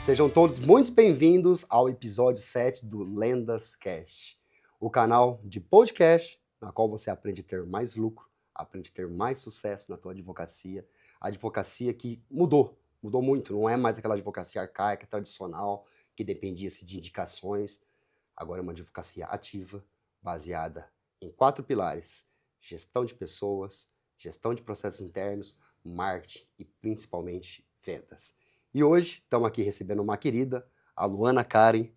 Sejam todos muito bem-vindos ao episódio 7 do Lendas Cast, o canal de podcast na qual você aprende a ter mais lucro, aprende a ter mais sucesso na tua advocacia. A advocacia que mudou muito, não é mais aquela advocacia arcaica, tradicional, que dependia-se de indicações. Agora é uma advocacia ativa, baseada em 4 pilares: gestão de pessoas, gestão de processos internos, marketing e principalmente vendas. E hoje estamos aqui recebendo uma querida, a Luana Karen,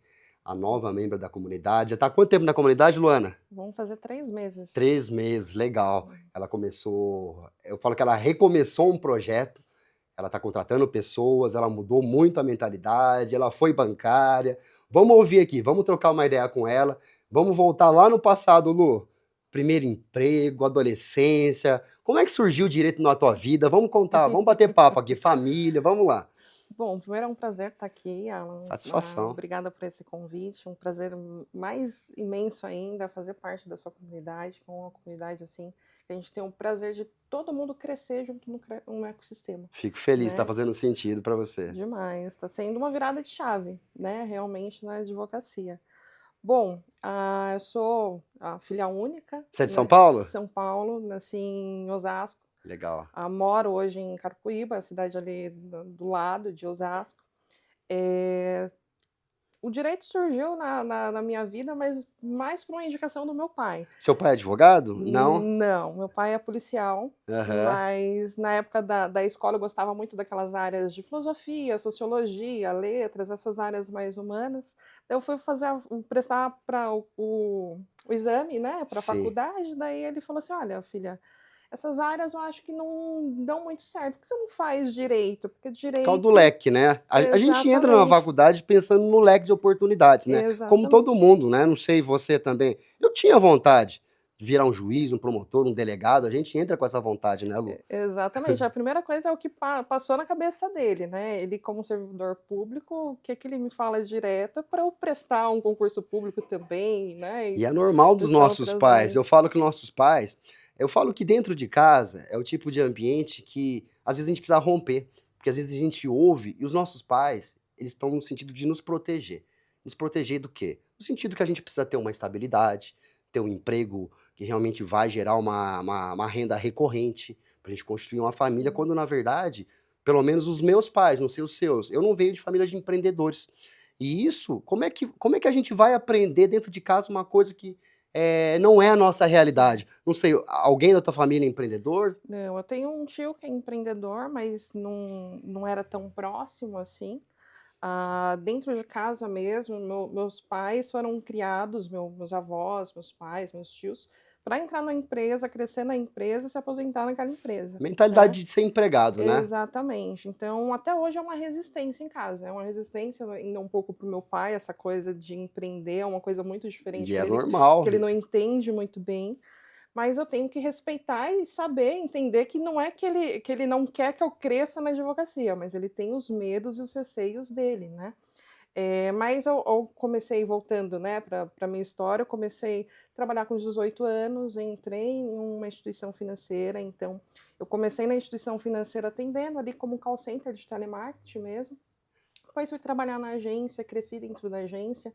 a nova membro da comunidade. Já está há quanto tempo na comunidade, Luana? Vamos fazer 3 meses. 3 meses, legal. Ela começou, eu falo que ela recomeçou um projeto, ela está contratando pessoas, ela mudou muito a mentalidade, ela foi bancária. Vamos ouvir aqui, vamos trocar uma ideia com ela, vamos voltar lá no passado, Lu. Primeiro emprego, adolescência, como é que surgiu o direito na tua vida? Vamos contar, vamos bater papo aqui, família, vamos lá. Bom, primeiro é um prazer estar aqui, Alan. Satisfação. Obrigada por esse convite. Um prazer mais imenso ainda fazer parte da sua comunidade, com uma comunidade assim, que a gente tem o prazer de todo mundo crescer junto no ecossistema. Fico feliz, Né? está fazendo sentido para você. Demais, está sendo uma virada de chave, né? Realmente na advocacia. Bom, eu sou a filha única. Você é de São Paulo? São Paulo, nasci em Osasco. Legal. Moro hoje em Carapicuíba, a cidade ali do lado de Osasco. O direito surgiu na minha vida, mas mais por uma indicação do meu pai. Seu pai é advogado? Não? Não, meu pai é policial, mas na época da escola eu gostava muito daquelas áreas de filosofia, sociologia, letras, essas áreas mais humanas. Eu fui prestar para o exame, né, para a faculdade, daí ele falou assim, olha, filha, essas áreas eu acho que não dão muito certo. Por que você não faz direito? Porque direito... Causa do leque, né? A gente entra na faculdade pensando no leque de oportunidades, né? Exatamente. Como todo mundo, né? Não sei você também. Eu tinha vontade de virar um juiz, um promotor, um delegado. A gente entra com essa vontade, né, Lu? Exatamente. A primeira coisa é o que passou na cabeça dele, né? Ele, como servidor público, o que é que ele me fala direto para eu prestar um concurso público também, né? E é normal dos nossos pais. Eu falo que nossos pais... Eu falo que dentro de casa é o tipo de ambiente que às vezes a gente precisa romper, porque às vezes a gente ouve e os nossos pais, eles estão no sentido de nos proteger. Nos proteger do quê? No sentido que a gente precisa ter uma estabilidade, ter um emprego que realmente vai gerar uma renda recorrente, pra gente constituir uma família, quando na verdade, pelo menos os meus pais, não sei os seus, eu não venho de família de empreendedores. E isso, como é que a gente vai aprender dentro de casa uma coisa que não é a nossa realidade? Não sei, alguém da tua família é empreendedor? Não, eu tenho um tio que é empreendedor, mas não era tão próximo assim. Dentro de casa mesmo, meus pais foram criados, meus avós, meus pais, meus tios, para entrar na empresa, crescer na empresa e se aposentar naquela empresa. Mentalidade de ser empregado, né? Exatamente. Então, até hoje é uma resistência em casa. É uma resistência ainda um pouco para o meu pai, essa coisa de empreender, é uma coisa muito diferente E é dele, normal. que ele não entende muito bem. Mas eu tenho que respeitar e saber, entender que não é que ele não quer que eu cresça na advocacia, mas ele tem os medos e os receios dele, né? Mas eu comecei, voltando, né, para a minha história, eu comecei a trabalhar com 18 anos, entrei em uma instituição financeira, então eu comecei na instituição financeira atendendo ali como call center de telemarketing mesmo, depois fui trabalhar na agência, cresci dentro da agência,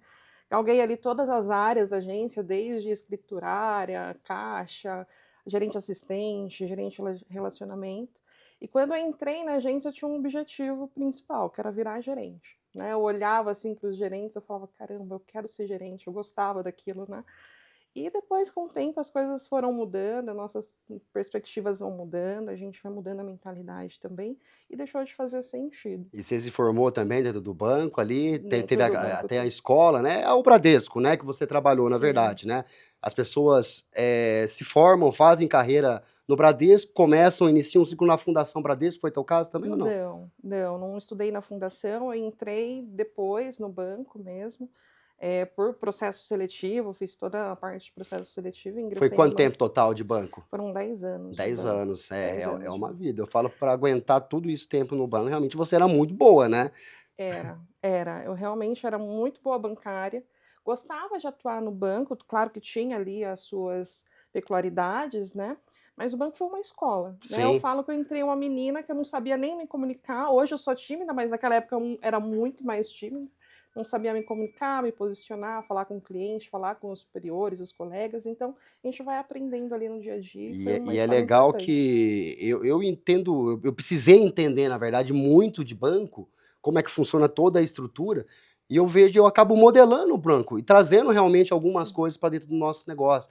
galguei ali todas as áreas da agência, desde escriturária, caixa, gerente assistente, gerente de relacionamento, e quando eu entrei na agência eu tinha um objetivo principal, que era virar gerente. Né, eu olhava assim para os gerentes, eu falava, caramba, eu quero ser gerente, eu gostava daquilo, né? E depois, com o tempo, as coisas foram mudando, nossas perspectivas vão mudando, a gente vai mudando a mentalidade também, e deixou de fazer sentido. E você se formou também dentro do banco ali, teve do banco, até a escola, né? É o Bradesco, né? Que você trabalhou, na Sim. verdade, né? As pessoas se formam, fazem carreira no Bradesco, iniciam um ciclo na Fundação Bradesco, foi teu caso também ou não? Não estudei na fundação, eu entrei depois no banco mesmo, por processo seletivo, fiz toda a parte de processo seletivo, ingressei. Foi quanto tempo total de banco? Foram 10 anos. 10 anos, é uma vida. Eu falo, para aguentar tudo isso tempo no banco, realmente você era muito boa, né? Era. Eu realmente era muito boa bancária, gostava de atuar no banco, claro que tinha ali as suas peculiaridades, né? Mas o banco foi uma escola, né? Eu Sim. falo que eu entrei uma menina que eu não sabia nem me comunicar. Hoje eu sou tímida, mas naquela época eu era muito mais tímida. Não sabia me comunicar, me posicionar, falar com o cliente, falar com os superiores, os colegas. Então, a gente vai aprendendo ali no dia a dia e E foi é uma e é escola legal importante. que eu entendo, eu precisei entender, na verdade, muito de banco, como é que funciona toda a estrutura, e eu acabo modelando o banco e trazendo realmente algumas Sim, coisas para dentro do nosso negócio.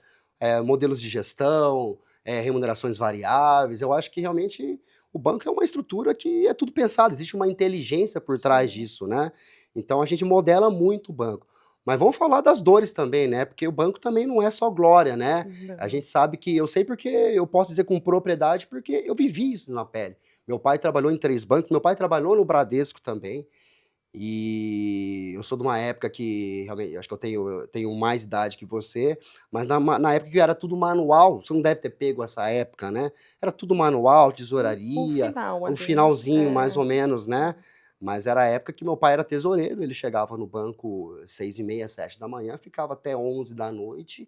Modelos de gestão, remunerações variáveis. Eu acho que realmente o banco é uma estrutura que é tudo pensado, existe uma inteligência por trás sim. disso, né. Então a gente modela muito o banco. Mas vamos falar das dores também, né, porque o banco também não é só glória, né. A Não. gente sabe que eu sei porque eu posso dizer com propriedade, porque eu vivi isso na pele. Meu pai trabalhou em 3 bancos, meu pai trabalhou no Bradesco também, e eu sou de uma época que realmente acho que eu tenho mais idade que você, mas na época que era tudo manual, você não deve ter pego essa época, né. Era tudo manual, O tesouraria, final o ali, né? finalzinho mais ou menos, né. É. Mas era a época que meu pai era tesoureiro, ele chegava no banco 6h30, 7 da manhã, ficava até 11 da noite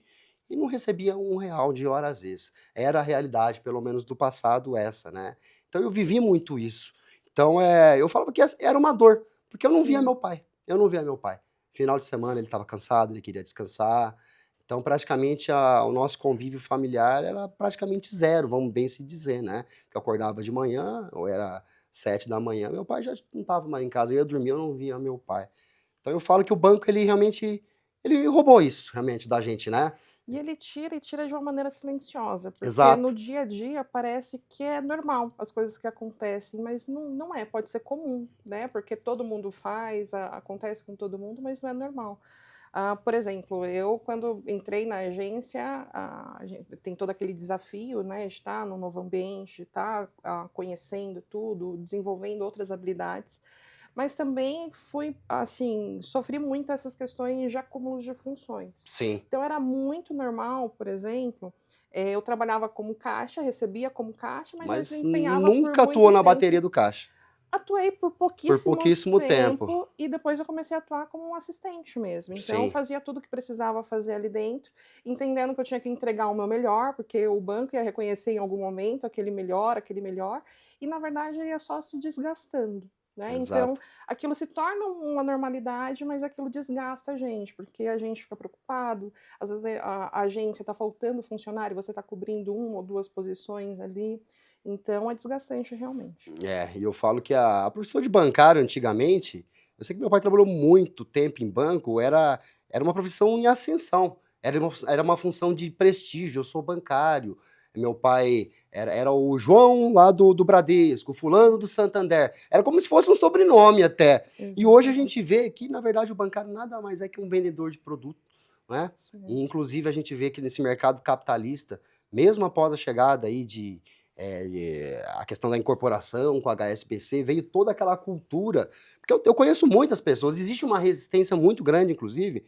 e não recebia R$ 1 de hora às vezes. Era a realidade, pelo menos do passado, essa, né. Então eu vivi muito isso. Então, eu falava que era uma dor, porque eu não via Sim. meu pai, eu não via meu pai. Final de semana ele estava cansado, ele queria descansar, então praticamente o nosso convívio familiar era praticamente zero, vamos bem se dizer, né. Que eu acordava de manhã, ou era 7 da manhã, meu pai já não estava mais em casa, eu ia dormir, eu não via meu pai. Então eu falo que o banco ele realmente, ele roubou isso realmente da gente, né. E ele tira e tira de uma maneira silenciosa, porque no Exato. dia a dia parece que é normal as coisas que acontecem, mas não é, pode ser comum, né, porque todo mundo faz, acontece com todo mundo, mas não é normal. Por exemplo, eu quando entrei na agência, a gen tem todo aquele desafio, né, de estar num novo ambiente, de estar, conhecendo tudo, desenvolvendo outras habilidades. Mas também fui, assim, sofri muito essas questões de acúmulo de funções. Sim, Então era muito normal, por exemplo, eu trabalhava como caixa, recebia como caixa, mas eu mas desempenhava por nunca atuou muito na bateria tempo. do caixa, Atuei por por pouquíssimo pouquíssimo tempo. tempo e depois eu comecei a atuar como um assistente mesmo. Então eu Sim, fazia tudo o que precisava fazer ali dentro, entendendo que eu tinha que entregar o meu melhor, porque o banco ia reconhecer em algum momento aquele melhor, e na verdade ia só se desgastando, né. Então, exato. aquilo se torna uma normalidade, mas aquilo desgasta a gente, porque a gente fica preocupado, às vezes a agência está faltando funcionário, você está cobrindo 1 ou 2 posições ali, então é desgastante realmente. E eu falo que a profissão de bancário antigamente, eu sei que meu pai trabalhou muito tempo em banco, era uma profissão em ascensão, era uma função de prestígio, eu sou bancário, meu pai era o João lá do Bradesco, o fulano do Santander, era como se fosse um sobrenome até. E hoje a Exatamente. gente vê que, na verdade, o bancário nada mais é que um vendedor de produto, né. Isso E mesmo. inclusive a gente vê que nesse mercado capitalista, mesmo após a chegada aí a questão da incorporação com a HSBC, veio toda aquela cultura, porque eu conheço muitas pessoas, existe uma resistência muito grande, inclusive,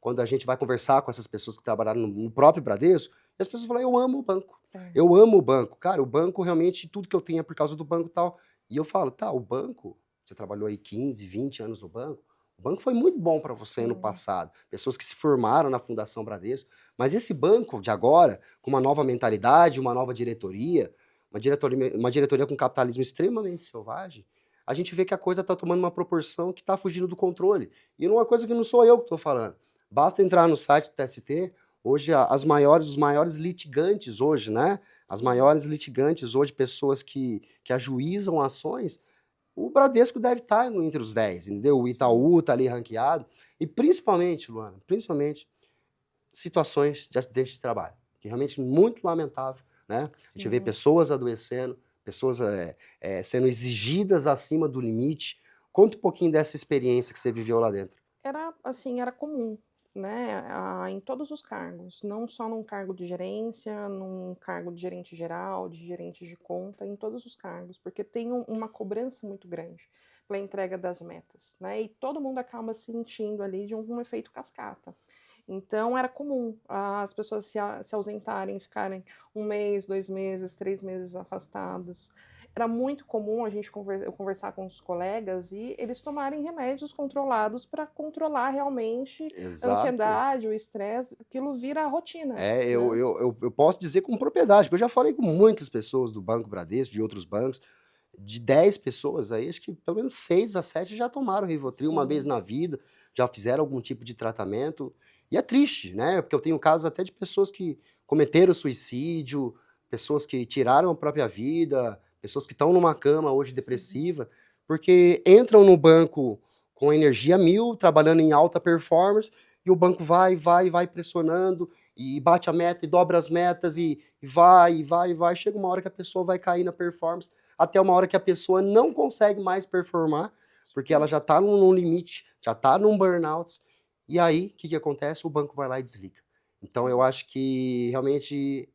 quando a gente vai conversar com essas pessoas que trabalharam no próprio Bradesco, e as pessoas falam: "Eu amo o banco, É, eu amo o banco, cara, o banco realmente tudo que eu tenho é por causa do banco e tal". E eu falo: "Tá, o banco, você trabalhou aí 15, 20 anos no banco, o banco foi muito bom para você no sim, passado, pessoas que se formaram na Fundação Bradesco, mas esse banco de agora, com uma nova mentalidade, uma nova diretoria, uma diretoria com capitalismo extremamente selvagem, a gente vê que a coisa está tomando uma proporção que está fugindo do controle. E não é uma coisa que não sou eu que estou falando. Basta entrar no site do TST, hoje os maiores litigantes hoje, né? As sim. maiores litigantes hoje, pessoas que ajuizam ações, o Bradesco deve estar entre os 10, entendeu? O Sim, Itaú está ali ranqueado. E principalmente, Luana, principalmente situações de acidente de trabalho, que realmente é muito lamentável, né? A gente vê sim. pessoas adoecendo, pessoas sendo exigidas acima do limite. Conta um pouquinho dessa experiência que você viveu lá dentro. Era, assim, era comum, né, em todos os cargos, não só num cargo de gerência, num cargo de gerente geral, de gerente de conta, em todos os cargos, porque tem uma cobrança muito grande pela entrega das metas, né, e todo mundo acaba sentindo ali de um efeito cascata. Então era comum as pessoas se ausentarem, ficarem 1 mês, 2 meses, 3 meses afastadas. era muito comum a gente eu conversar com os colegas e eles tomarem remédios controlados para controlar realmente a Exato. ansiedade, o estresse, aquilo vira rotina, É, né. eu posso dizer com propriedade, porque eu já falei com muitas pessoas do Banco Bradesco, de outros bancos, de 10 pessoas aí, acho que pelo menos 6 a 7 já tomaram Rivotril uma vez Sim, na vida, já fizeram algum tipo de tratamento. E é triste, né? Porque eu tenho casos até de pessoas que cometeram suicídio, pessoas que tiraram a própria vida, pessoas que estão numa cama hoje sim, depressiva, porque entram no banco com energia mil, trabalhando em alta performance, e o banco vai pressionando, e bate a meta, e dobra as metas, e vai, e vai, e vai. Chega uma hora que a pessoa vai cair na performance, até uma hora que a pessoa não consegue mais performar, porque ela sim. já está num limite, já está num burnout, e aí, o que que acontece? O banco vai lá e desliga. Então eu acho que realmente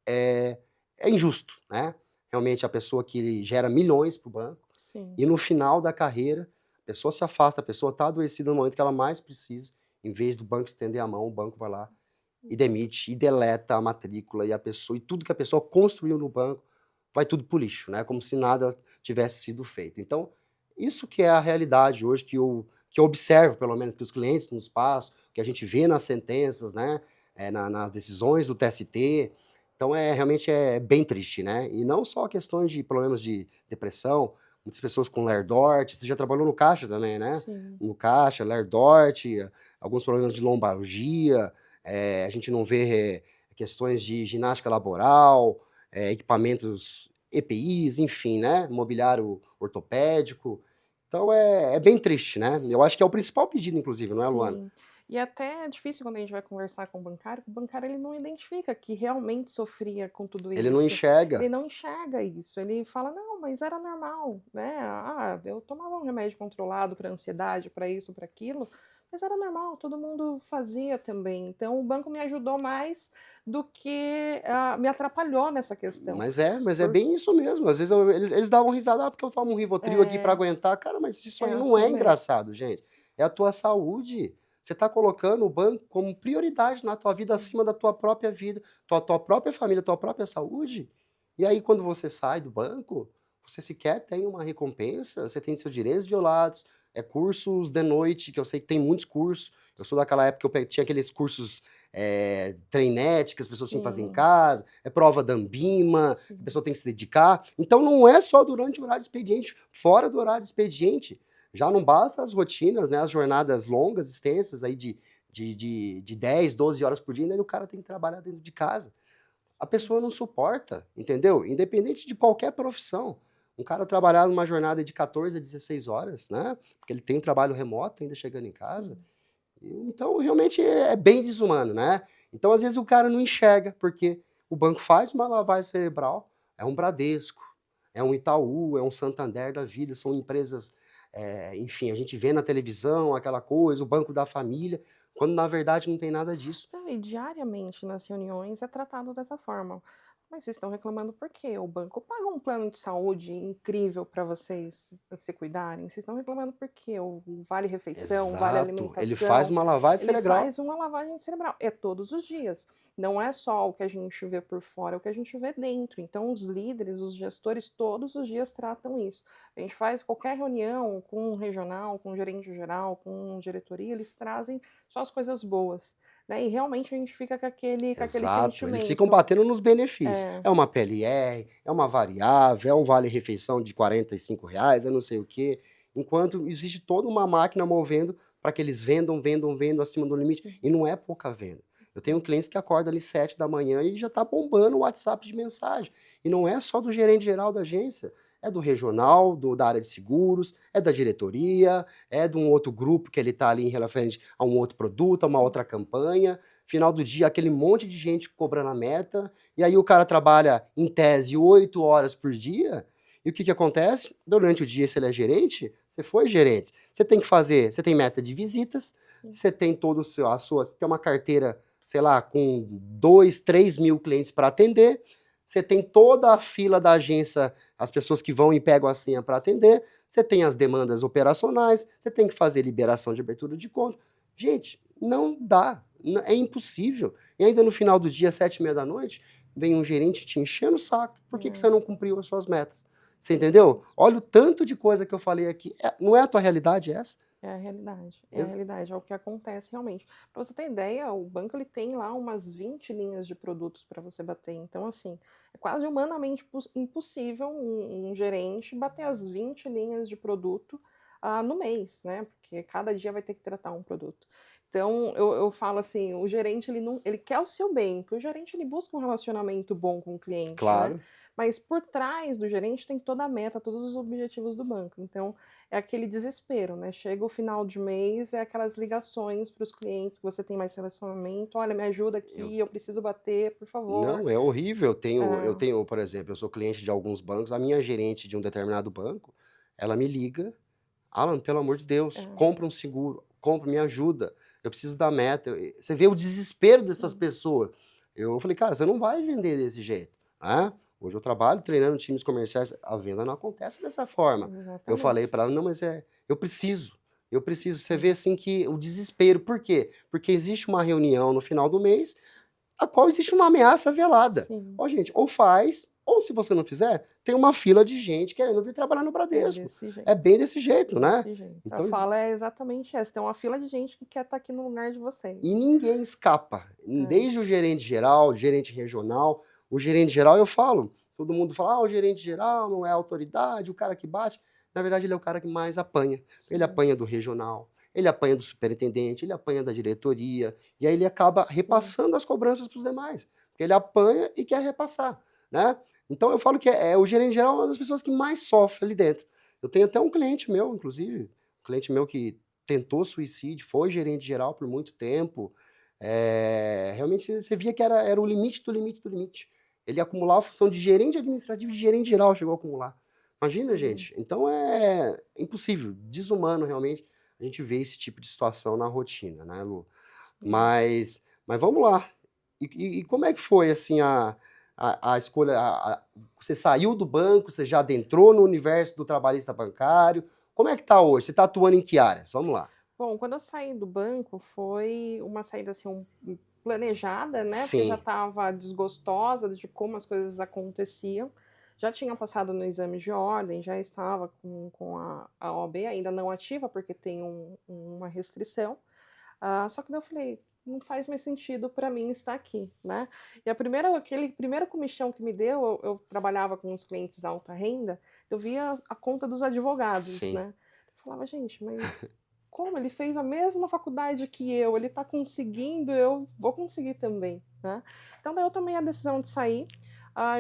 é é injusto, né. Realmente a pessoa que gera milhões para o banco, Sim. e no final da carreira, a pessoa se afasta, a pessoa está adoecida no momento que ela mais precisa, em vez do banco estender a mão, o banco vai lá e demite, e deleta a matrícula, e a pessoa e tudo que a pessoa construiu no banco vai tudo para o lixo, né, como se nada tivesse sido feito. Então, isso que é a realidade hoje que eu observo, pelo menos que os clientes nos passam, que a gente vê nas sentenças, né, nas decisões do TST. Então realmente é bem triste, né. E não só questões de problemas de depressão, muitas pessoas com Ler-Dort, você já trabalhou no caixa também, né? Sim. No caixa, Ler-Dort, alguns problemas de lombalgia, a gente não vê questões de ginástica laboral, equipamentos EPIs, enfim, né, mobiliário ortopédico. Então é bem triste, né. Eu acho que é o principal pedido inclusive, não é, Luana? Sim. E até é difícil quando a gente vai conversar com o bancário, que o bancário ele não identifica que realmente sofria com tudo Ele não isso. Ele enxerga. não enxerga isso. Ele fala: "Não, mas era normal, né. Ah, eu tomava um remédio controlado para ansiedade, para isso, para aquilo, mas era normal, todo mundo fazia também". Então o banco me ajudou mais do que, me atrapalhou nessa questão. Mas é Por bem isso mesmo, às vezes eles davam risada: "Ah, porque eu tomo um Rivotril aqui pra é, aguentar", cara, mas isso é aí não assim é mesmo. engraçado, gente, é a tua saúde. Você tá colocando o banco como prioridade na tua vida, Sim, acima da tua própria vida, tua própria família, tua própria saúde. E aí quando você sai do banco, você sequer tem uma recompensa, você tem seus direitos violados, cursos de noite, que eu sei que tem muitos cursos, eu sou daquela época que eu tinha aqueles cursos, trainetes que as pessoas tinham que fazer em sim, casa, é prova da Anbima, a sim. pessoa tem que se dedicar. Então não é só durante o horário de expediente, fora do horário de expediente. Já não basta as rotinas, né, as jornadas longas, extensas aí de 10, 12 horas por dia, ainda o cara tem que trabalhar dentro de casa. A pessoa não suporta, entendeu? Independente de qualquer profissão. Um cara trabalhar numa jornada de 14 a 16 horas, né, porque ele tem trabalho remoto ainda chegando em casa, Sim. então, realmente é bem desumano, né. Então, às vezes, o cara não enxerga, porque o banco faz uma lavagem cerebral, é um Bradesco, é um Itaú, é um Santander da vida, são empresas, enfim, a gente vê na televisão aquela coisa, o banco da família, quando na verdade não tem nada disso. Não, e diariamente nas reuniões é tratado dessa forma. Mas vocês estão reclamando por quê? O banco paga um plano de saúde incrível para vocês se cuidarem. Vocês estão reclamando por quê? O vale refeição, o vale Exato, ele faz alimentação, uma lavagem ele cerebral. faz uma lavagem cerebral. É todos os dias. Não é só o que a gente vê por fora, é o que a gente vê dentro. Então os líderes, os gestores, todos os dias tratam isso. A gente faz qualquer reunião com um regional, com um gerente geral, com diretoria, eles trazem só as coisas boas. Né, e realmente a gente fica com aquele Exato, eles ficam sentimento. batendo nos benefícios. É, É uma PLR, é uma variável, é um vale-refeição de R$ 45, é não sei o quê, enquanto existe toda uma máquina movendo para que eles vendam, vendam, vendam acima do limite, sim, e não é pouca venda. Eu tenho sim, clientes que acordam ali 7 da manhã e já está bombando o WhatsApp de mensagem. E não é só do gerente geral da agência, é do regional, da área de seguros, é da diretoria, é de um outro grupo que ele está ali em referente a um outro produto, a uma sim, outra campanha. Final do dia, aquele monte de gente cobrando a meta, e aí o cara trabalha, em tese, 8 horas por dia, e o que que acontece? Durante o dia, se ele é gerente, você foi gerente, você tem meta de visitas, sim, você tem todo o seu a sua você tem uma carteira, sei lá, com 2, 3 mil clientes para atender, você tem toda a fila da agência, as pessoas que vão e pegam a senha para atender, você tem as demandas operacionais, você tem que fazer liberação de abertura de conta. Gente, não dá. É impossível. E ainda no final do dia, 7h30 da noite, vem um gerente te enchendo o saco. Por que que é. você não cumpriu as suas metas? Você entendeu? Olha o tanto de coisa que eu falei aqui. Não é a tua realidade essa? É a realidade, Ex- é o que acontece realmente. Para você ter ideia, o banco ele tem lá umas 20 linhas de produtos para você bater. Então, assim, é quase humanamente impossível um gerente bater as 20 linhas de produto no mês, né? Porque cada dia vai ter que tratar um produto. Então, eu falo assim, o gerente ele não, ele quer o seu bem, porque o gerente ele busca um relacionamento bom com o cliente, né? Claro. Mas por trás do gerente tem toda a meta, todos os objetivos do banco. Então, é aquele desespero, né? Chega o final de mês, é aquelas ligações para os clientes que você tem mais relacionamento. Olha, me ajuda Eu, aqui, eu preciso bater, por favor. não, é horrível. Eu É, tenho, por exemplo, eu sou cliente de alguns bancos. A minha gerente de um determinado banco, ela me liga. Alan, pelo amor de Deus, é, compra um seguro, compra, me ajuda. Eu preciso da meta. Você vê o desespero dessas sim, pessoas. Eu falei, cara, você não vai vender desse jeito, né? Hoje eu trabalho treinando times comerciais, a venda não acontece dessa forma. Eu falei exatamente. para ela, não, mas eu preciso. Eu preciso. Você vê Sim, assim que o desespero. Por quê? Porque existe uma reunião no final do mês a qual existe uma ameaça velada. sim, Ó, gente, ou faz, ou se você não fizer, tem uma fila de gente querendo vir trabalhar no é Bradesco. desse É jeito. bem desse jeito, né? Desse jeito. A Então, fala é exatamente essa. Tem uma fila de gente que quer estar aqui no lugar de e vocês. ninguém escapa. É, Desde o gerente geral, o gerente regional. O gerente geral, eu falo, todo mundo fala, o gerente geral não é autoridade, o cara que bate. Na verdade, ele é o cara que mais apanha. Ele sim, apanha do regional, ele apanha do superintendente, ele apanha da diretoria, e aí ele acaba sim. repassando as cobranças para os demais. Porque ele apanha e quer repassar, né? Então eu falo que o gerente geral é uma das pessoas que mais sofre ali dentro. Eu tenho até um cliente meu, inclusive, um cliente meu que tentou suicídio, foi gerente geral por muito tempo. Realmente você via que era o limite do limite do limite. Ele acumulava a função de gerente administrativo e de gerente geral, chegou a acumular. Imagina, Sim. gente. Então é impossível, desumano realmente a gente ver esse tipo de situação na rotina, né, Lu? Sim. Mas vamos lá. E como é que foi assim a escolha? Você saiu do banco, você já adentrou no universo do trabalhista bancário? Como é que tá hoje? Você está atuando em que áreas? Vamos lá. Bom, quando eu saí do banco foi uma saída assim planejada, né? Porque eu já Sim, estava desgostosa de como as coisas aconteciam. Já tinha passado no exame de ordem, já estava com a OAB ainda não ativa, porque tem uma restrição. Só que daí eu falei, não faz mais sentido para mim estar aqui, né? E aquele primeiro comichão que me deu, eu trabalhava com os clientes alta renda, eu via a conta dos advogados, sim. né? Eu falava, gente, mas como ele fez a mesma faculdade que eu, ele está conseguindo, eu vou conseguir também, né? Então daí eu tomei a decisão de sair.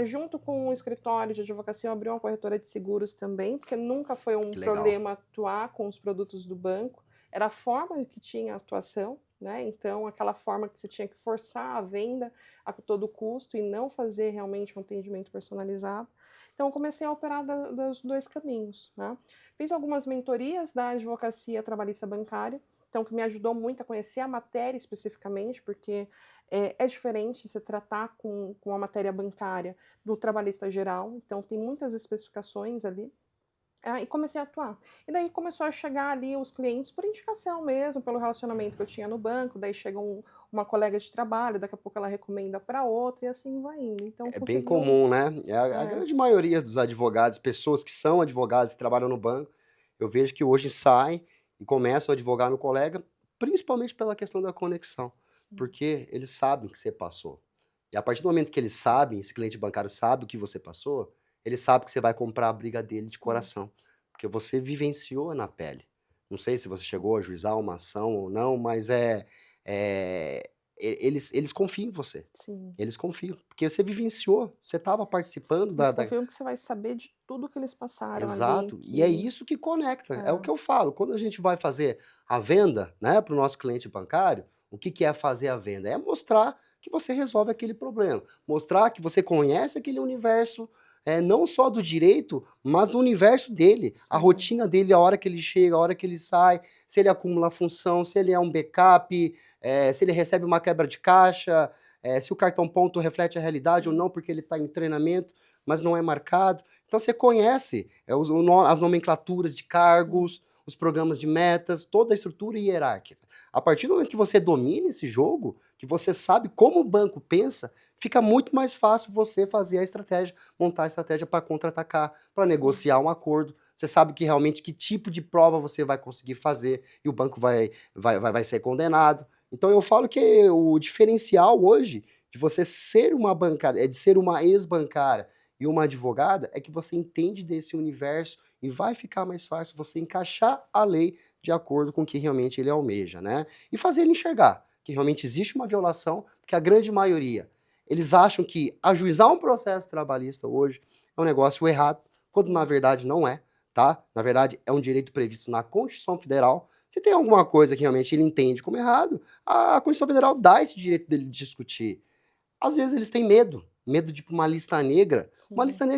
Junto com o escritório de advocacia, eu abri uma corretora de seguros também, porque nunca foi um Que legal. problema atuar com os produtos do banco, era a forma que tinha a atuação, né? Então, aquela forma que você tinha que forçar a venda a todo custo e não fazer realmente um atendimento personalizado. Então, eu comecei a operar dos dois caminhos, né? Fiz algumas mentorias da advocacia trabalhista bancária, então que me ajudou muito a conhecer a matéria especificamente, porque é diferente se tratar com a matéria bancária do trabalhista geral, então tem muitas especificações ali. E comecei a atuar. E daí começou a chegar ali os clientes por indicação mesmo, pelo relacionamento que eu tinha no banco, daí chega uma colega de trabalho, daqui a pouco ela recomenda para outra e assim vai indo. Então É bem conseguiu. comum, né? A É, grande maioria dos advogados, pessoas que são advogados e trabalham no banco, eu vejo que hoje saem e começam a advogar no colega, principalmente pela questão da conexão, sim, porque eles sabem que você passou. E a partir do momento que eles sabem, esse cliente bancário sabe o que você passou, ele sabe que você vai comprar a briga dele de sim, coração, porque você vivenciou na pele. Não sei se você chegou a ajuizar uma ação ou não, mas eles confiam em você. sim. Eles confiam, porque você vivenciou, você estava participando Eles da. confiam que você vai saber de tudo que eles passaram ali, Exato, e é que isso que conecta, é o é, que eu falo, quando a gente vai fazer a venda, né, para o nosso cliente bancário, o que é fazer a venda? É mostrar que você resolve aquele problema, mostrar que você conhece aquele universo, não só do direito, mas do universo dele, a sim, rotina dele, a hora que ele chega, a hora que ele sai, se ele acumula função, se ele é um backup, se ele recebe uma quebra de caixa, se o cartão ponto reflete a realidade ou sim, não, porque ele está em treinamento, mas não é marcado. Então você conhece as nomenclaturas de sim. cargos, os programas de metas, toda a estrutura hierárquica. A partir do momento que você domina esse jogo, que você sabe como o banco pensa, fica muito mais fácil você fazer a estratégia, montar a estratégia para contra-atacar, para negociar um acordo. Você sabe que realmente que tipo de prova você vai conseguir fazer e o banco vai ser condenado. Então eu falo que o diferencial hoje de você ser uma bancária, de ser uma ex-bancária e uma advogada, é que você entende desse universo e vai ficar mais fácil você encaixar a lei de acordo com o que realmente ele almeja, né? E fazer ele enxergar que realmente existe uma violação, porque a grande maioria, eles acham que ajuizar um processo trabalhista hoje é um negócio errado, quando na verdade não é, tá? Na verdade é um direito previsto na Constituição Federal. Se tem alguma coisa que realmente ele entende como errado, a Constituição Federal dá esse direito dele de discutir. Às vezes eles têm medo de ir para uma lista negra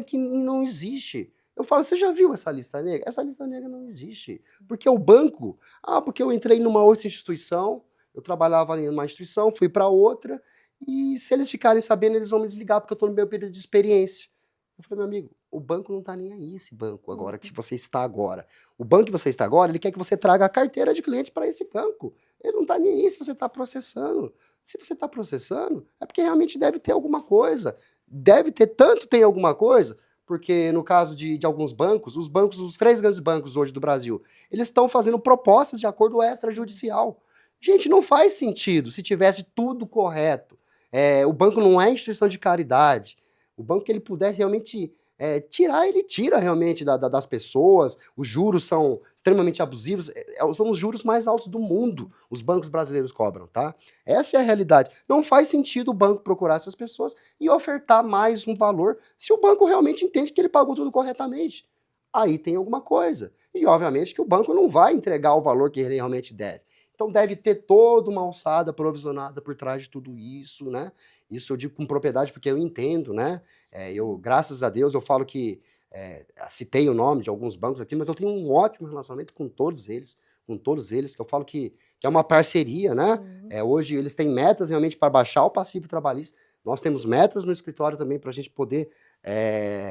que não existe. Eu falo, você já viu essa lista negra? Essa lista negra não existe. Porque o banco, porque eu entrei numa outra instituição, eu trabalhava em uma instituição, fui para outra, e se eles ficarem sabendo, eles vão me desligar porque eu estou no meu período de experiência. Eu falei, meu amigo, o banco não está nem aí, esse banco agora, que você está agora. O banco que você está agora, ele quer que você traga a carteira de cliente para esse banco. Ele não está nem aí se você está processando. Se você está processando, é porque realmente deve ter alguma coisa. Deve ter, tanto tem alguma coisa, porque no caso de alguns bancos, os 3 grandes bancos hoje do Brasil, eles estão fazendo propostas de acordo extrajudicial. Gente, não faz sentido se tivesse tudo correto. O banco não é instituição de caridade. O banco que ele puder realmente tirar, ele tira realmente das pessoas. Os juros são extremamente abusivos. São os juros mais altos do mundo. Os bancos brasileiros cobram, tá? Essa é a realidade. Não faz sentido o banco procurar essas pessoas e ofertar mais um valor se o banco realmente entende que ele pagou tudo corretamente. Aí tem alguma coisa. E, obviamente, que o banco não vai entregar o valor que ele realmente deve. Então deve ter toda uma alçada provisionada por trás de tudo isso, né? Isso eu digo com propriedade porque eu entendo, né? Graças a Deus, eu falo que citei o nome de alguns bancos aqui, mas eu tenho um ótimo relacionamento com todos eles, que eu falo que é uma parceria, né? Hoje eles têm metas realmente para baixar o passivo trabalhista. Nós temos metas no escritório também para a gente poder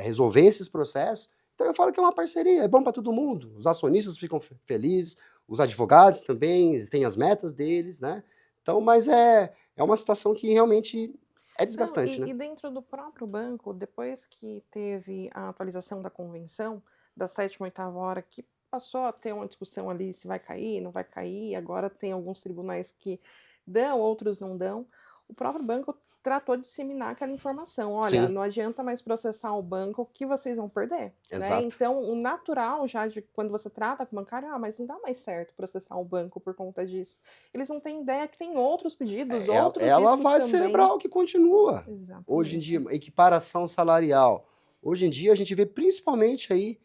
resolver esses processos. Então eu falo que é uma parceria, é bom para todo mundo. Os acionistas ficam felizes, os advogados também, eles têm as metas deles, né? Então, mas é uma situação que realmente é desgastante, Não, né? e dentro do próprio banco, depois que teve a atualização da convenção, da 7ª, 8ª hora, que passou a ter uma discussão ali se vai cair, não vai cair, agora tem alguns tribunais que dão, outros não dão. O próprio banco tratou de disseminar aquela informação. Olha, Sim, não adianta mais processar o banco que vocês vão perder, né? exato. Então, o natural já de quando você trata com o bancário, mas não dá mais certo processar o banco por conta disso. Eles não têm ideia que tem outros pedidos, outros Ela riscos vai também. celebrar o que continua. Hoje em dia, Exatamente. equiparação salarial. Hoje em dia, a gente vê principalmente aí,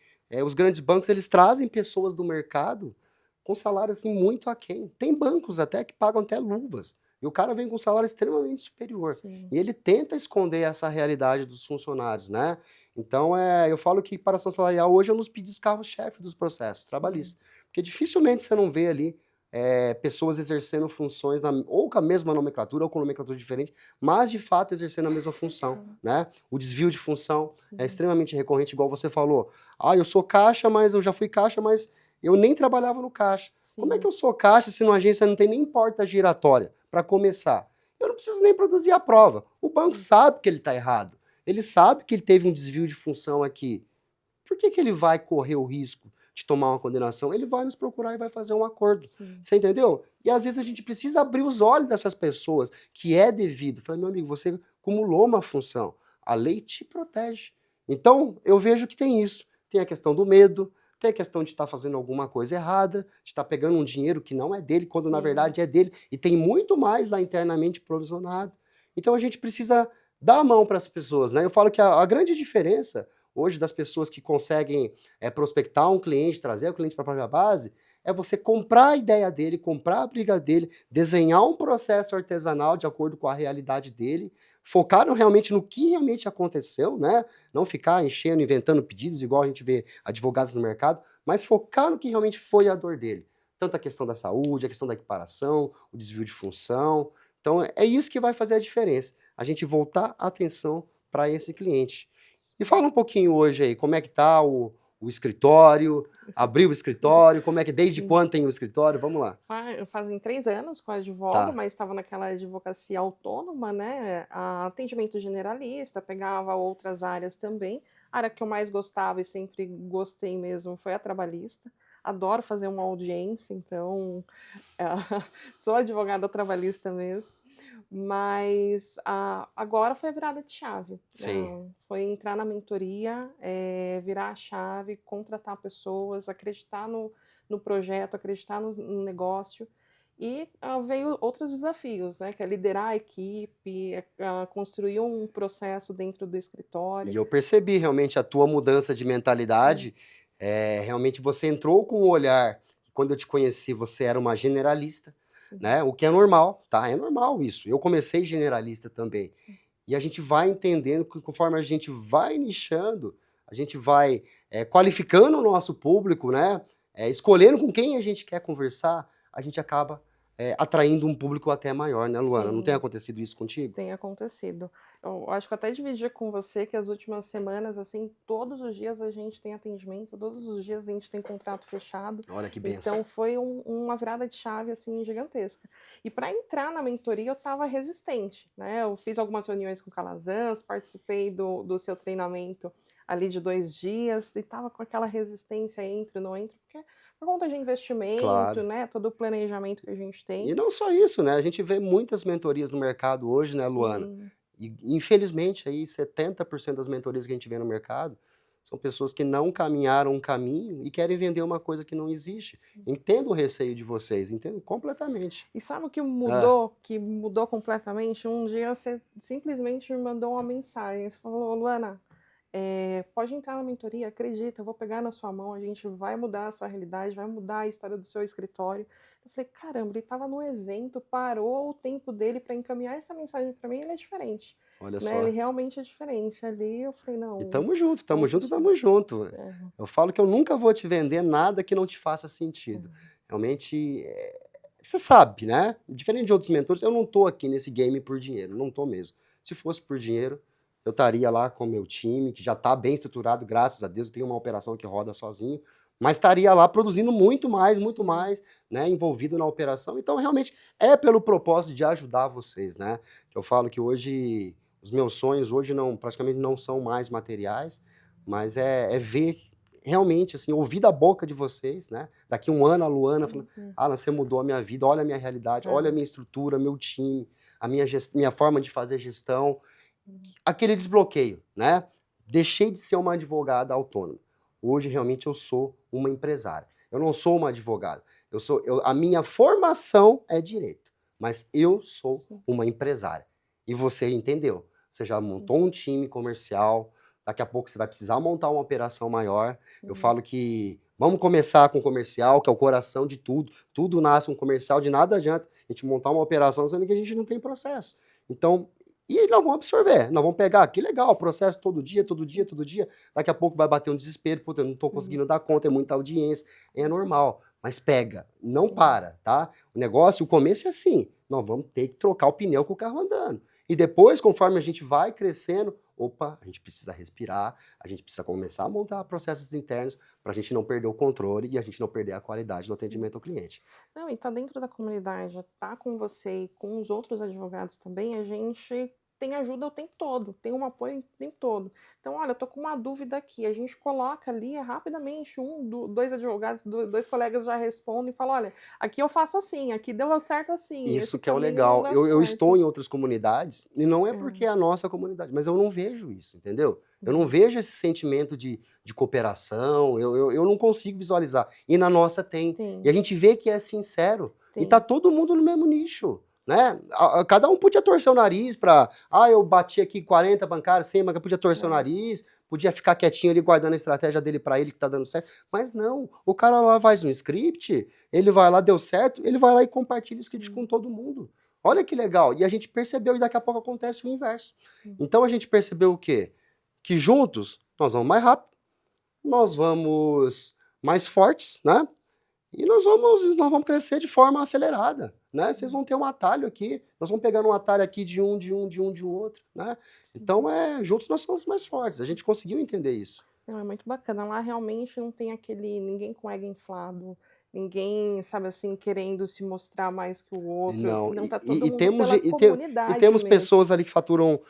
os grandes bancos, eles trazem pessoas do mercado com salário assim muito aquém. Tem bancos até que pagam até luvas. E o cara vem com um salário extremamente superior. Sim. E ele tenta esconder essa realidade dos funcionários, né? Então, eu falo que equiparação salarial hoje é um dos pedidos carro-chefe dos processos trabalhistas. Porque dificilmente você não vê ali pessoas exercendo funções ou com a mesma nomenclatura ou com nomenclatura diferente, mas de fato exercendo a mesma função, né? O desvio de função é extremamente recorrente, igual você falou. Eu sou caixa, mas eu já fui caixa, mas eu nem trabalhava no caixa. Como é que eu sou caixa se numa agência não tem nem porta giratória para começar? Eu não preciso nem produzir a prova. O banco sabe que ele está errado. Ele sabe que ele teve um desvio de função aqui. Por que ele vai correr o risco de tomar uma condenação? Ele vai nos procurar e vai fazer um acordo. Você entendeu? E às vezes a gente precisa abrir os olhos dessas pessoas, que é devido. Falei, meu amigo, você acumulou uma função. A lei te protege. Então, eu vejo que tem isso. Tem a questão do medo, tem a questão de estar fazendo alguma coisa errada, de estar pegando um dinheiro que não é dele, quando na verdade é dele. E tem muito mais lá internamente provisionado. Então a gente precisa dar a mão para as pessoas, né? Eu falo que a grande diferença hoje das pessoas que conseguem prospectar um cliente, trazer o cliente para a própria base, é você comprar a ideia dele, comprar a briga dele, desenhar um processo artesanal de acordo com a realidade dele, focar realmente no que realmente aconteceu, né? Não ficar enchendo, inventando pedidos, igual a gente vê advogados no mercado, mas focar no que realmente foi a dor dele. Tanto a questão da saúde, a questão da equiparação, o desvio de função. Então, é isso que vai fazer a diferença. A gente voltar a atenção para esse cliente. E fala um pouquinho hoje aí, como é que tá o o escritório, abrir o escritório, como é que, desde Sim. quando tem o escritório? Vamos lá. Fazem 3 anos que eu advogo, Tá, mas estava naquela advocacia autônoma, né, atendimento generalista, pegava outras áreas também. A área que eu mais gostava e sempre gostei mesmo foi a trabalhista. Adoro fazer uma audiência, então, sou advogada trabalhista mesmo. Mas agora foi a virada de chave, né, sim. foi entrar na mentoria, virar a chave, contratar pessoas, acreditar no projeto, acreditar no negócio. E veio outros desafios, né, que é liderar a equipe, construir um processo dentro do E escritório. eu percebi realmente a tua mudança de Sim, mentalidade. Realmente você entrou com um olhar. Quando eu te conheci, você era uma generalista, sim, né? O que é normal, tá? É normal isso. Eu comecei generalista também. sim, E a gente vai entendendo que conforme a gente vai nichando, a gente vai qualificando o nosso público, né? Escolhendo com quem a gente quer conversar, a gente acaba atraindo um público até maior, né, Luana? Não tem sim. acontecido isso contigo? Tem acontecido. Eu acho que eu até dividi com você que as últimas semanas, assim, todos os dias a gente tem atendimento, todos os dias a gente tem contrato fechado. Olha que benção. Então foi uma virada de chave assim gigantesca. E para entrar na mentoria eu estava resistente, né? Eu fiz algumas reuniões com o Calazans, participei do seu treinamento ali de 2 dias e estava com aquela resistência entre, não entre, porque por conta de investimento, Claro. né? Todo o planejamento que a gente tem. E não só isso, né, a gente vê muitas mentorias no mercado hoje, né, Luana, Sim, e infelizmente aí 70% das mentorias que a gente vê no mercado, são pessoas que não caminharam um caminho e querem vender uma coisa que não existe. sim. Entendo o receio de vocês, entendo completamente. E sabe o que Hã. mudou? Que mudou completamente? Um dia você simplesmente me mandou uma mensagem, você falou: "Ô Luana, pode entrar na mentoria, acredita, eu vou pegar na sua mão, a gente vai mudar a sua realidade, vai mudar a história do seu escritório". Eu falei: "Caramba, ele estava num evento, parou o tempo dele para encaminhar essa mensagem para mim, ele é diferente", Olha né, ele só. realmente é diferente. Ali eu falei: E "Não, tamo junto, tamo vamos junto, continuar". tamo junto. É, Eu falo que eu nunca vou te vender nada que não te faça sentido. é. Realmente, você sabe, né, diferente de outros mentores, eu não tô aqui nesse game por dinheiro, não tô mesmo. Se fosse por dinheiro, eu estaria lá com o meu time, que já tá bem estruturado, graças a Deus, eu tenho uma operação que roda sozinho, mas estaria lá produzindo muito Sim, mais, né, envolvido na operação. Então, realmente, é pelo propósito de ajudar vocês, né, que eu falo que hoje, os meus sonhos hoje não praticamente não são mais materiais, mas é ver realmente, assim, ouvir da boca de vocês, né, daqui um ano a Luana falando: uhum, "Alan, você mudou a minha vida, olha a minha realidade, olha a é, minha estrutura, meu time, a minha forma de fazer gestão", sim, aquele desbloqueio, né. Deixei de ser uma advogada autônoma. Hoje, realmente, eu sou uma empresária. Eu não sou uma advogada, a minha formação é direito, mas eu sou sim, uma empresária. E você entendeu. Você já sim, montou um time comercial, daqui a pouco você vai precisar montar uma operação maior. Eu sim, falo que vamos começar com o comercial, que é o coração de tudo. Tudo nasce um comercial, de nada adianta a gente montar uma operação sendo que a gente não tem processo. Então, e nós vamos absorver, nós vamos pegar, que legal, processo todo dia, todo dia, sim, todo dia. Daqui a pouco vai bater um desespero, puta, eu não estou sim, conseguindo dar conta, é muita audiência, é normal. Mas pega, não sim. para, tá? O negócio, o começo é assim, nós vamos ter que trocar o pneu com o carro andando. E depois, conforme a gente vai crescendo, opa, a gente precisa respirar, a gente precisa começar a montar processos internos para a gente não perder o controle e a gente não perder a qualidade do Sim. atendimento ao cliente. Não, e tá dentro da comunidade, tá com você e com os outros advogados também, a gente tem ajuda o tempo todo, tem um apoio o tempo todo. Então, olha, eu tô com uma dúvida aqui, a gente coloca ali rapidamente, 2 advogados, 2 colegas já respondem e falam: "Olha, aqui eu faço assim, aqui deu certo assim, esse Isso que é o caminho não legal. deu Eu estou certo". em outras comunidades, e não é porque É. é a nossa comunidade, mas eu não vejo isso, entendeu? Eu não Uhum. vejo esse sentimento de cooperação, eu não consigo visualizar. E na nossa tem. E Tem, a gente vê que é sincero. E tá tem. todo mundo no mesmo nicho, né? Cada um podia torcer o nariz pra. Ah, eu bati aqui 40 bancários, 100, mas podia torcer o É, nariz, podia ficar quietinho ali guardando a estratégia dele pra ele que tá dando certo. Mas não, o cara lá faz um script, ele vai lá, deu certo, ele vai lá e compartilha o script sim, com todo mundo. Olha que legal. E a gente percebeu, e daqui a pouco acontece o inverso. sim, Então a gente percebeu o quê? Que juntos nós vamos mais rápido, nós vamos mais fortes, né? E nós vamos crescer de forma acelerada, né? Vocês sim, vão ter um atalho aqui, nós vamos pegando um atalho aqui de um, de outro, né? sim. Então, juntos nós somos mais fortes. A gente conseguiu entender isso. Não, é muito bacana. Lá realmente não tem aquele ninguém com ego inflado, ninguém, sabe, assim, querendo se mostrar mais que o outro. Não, Não, tá todo mundo temos, pela e comunidade temos mesmo. pessoas ali que faturam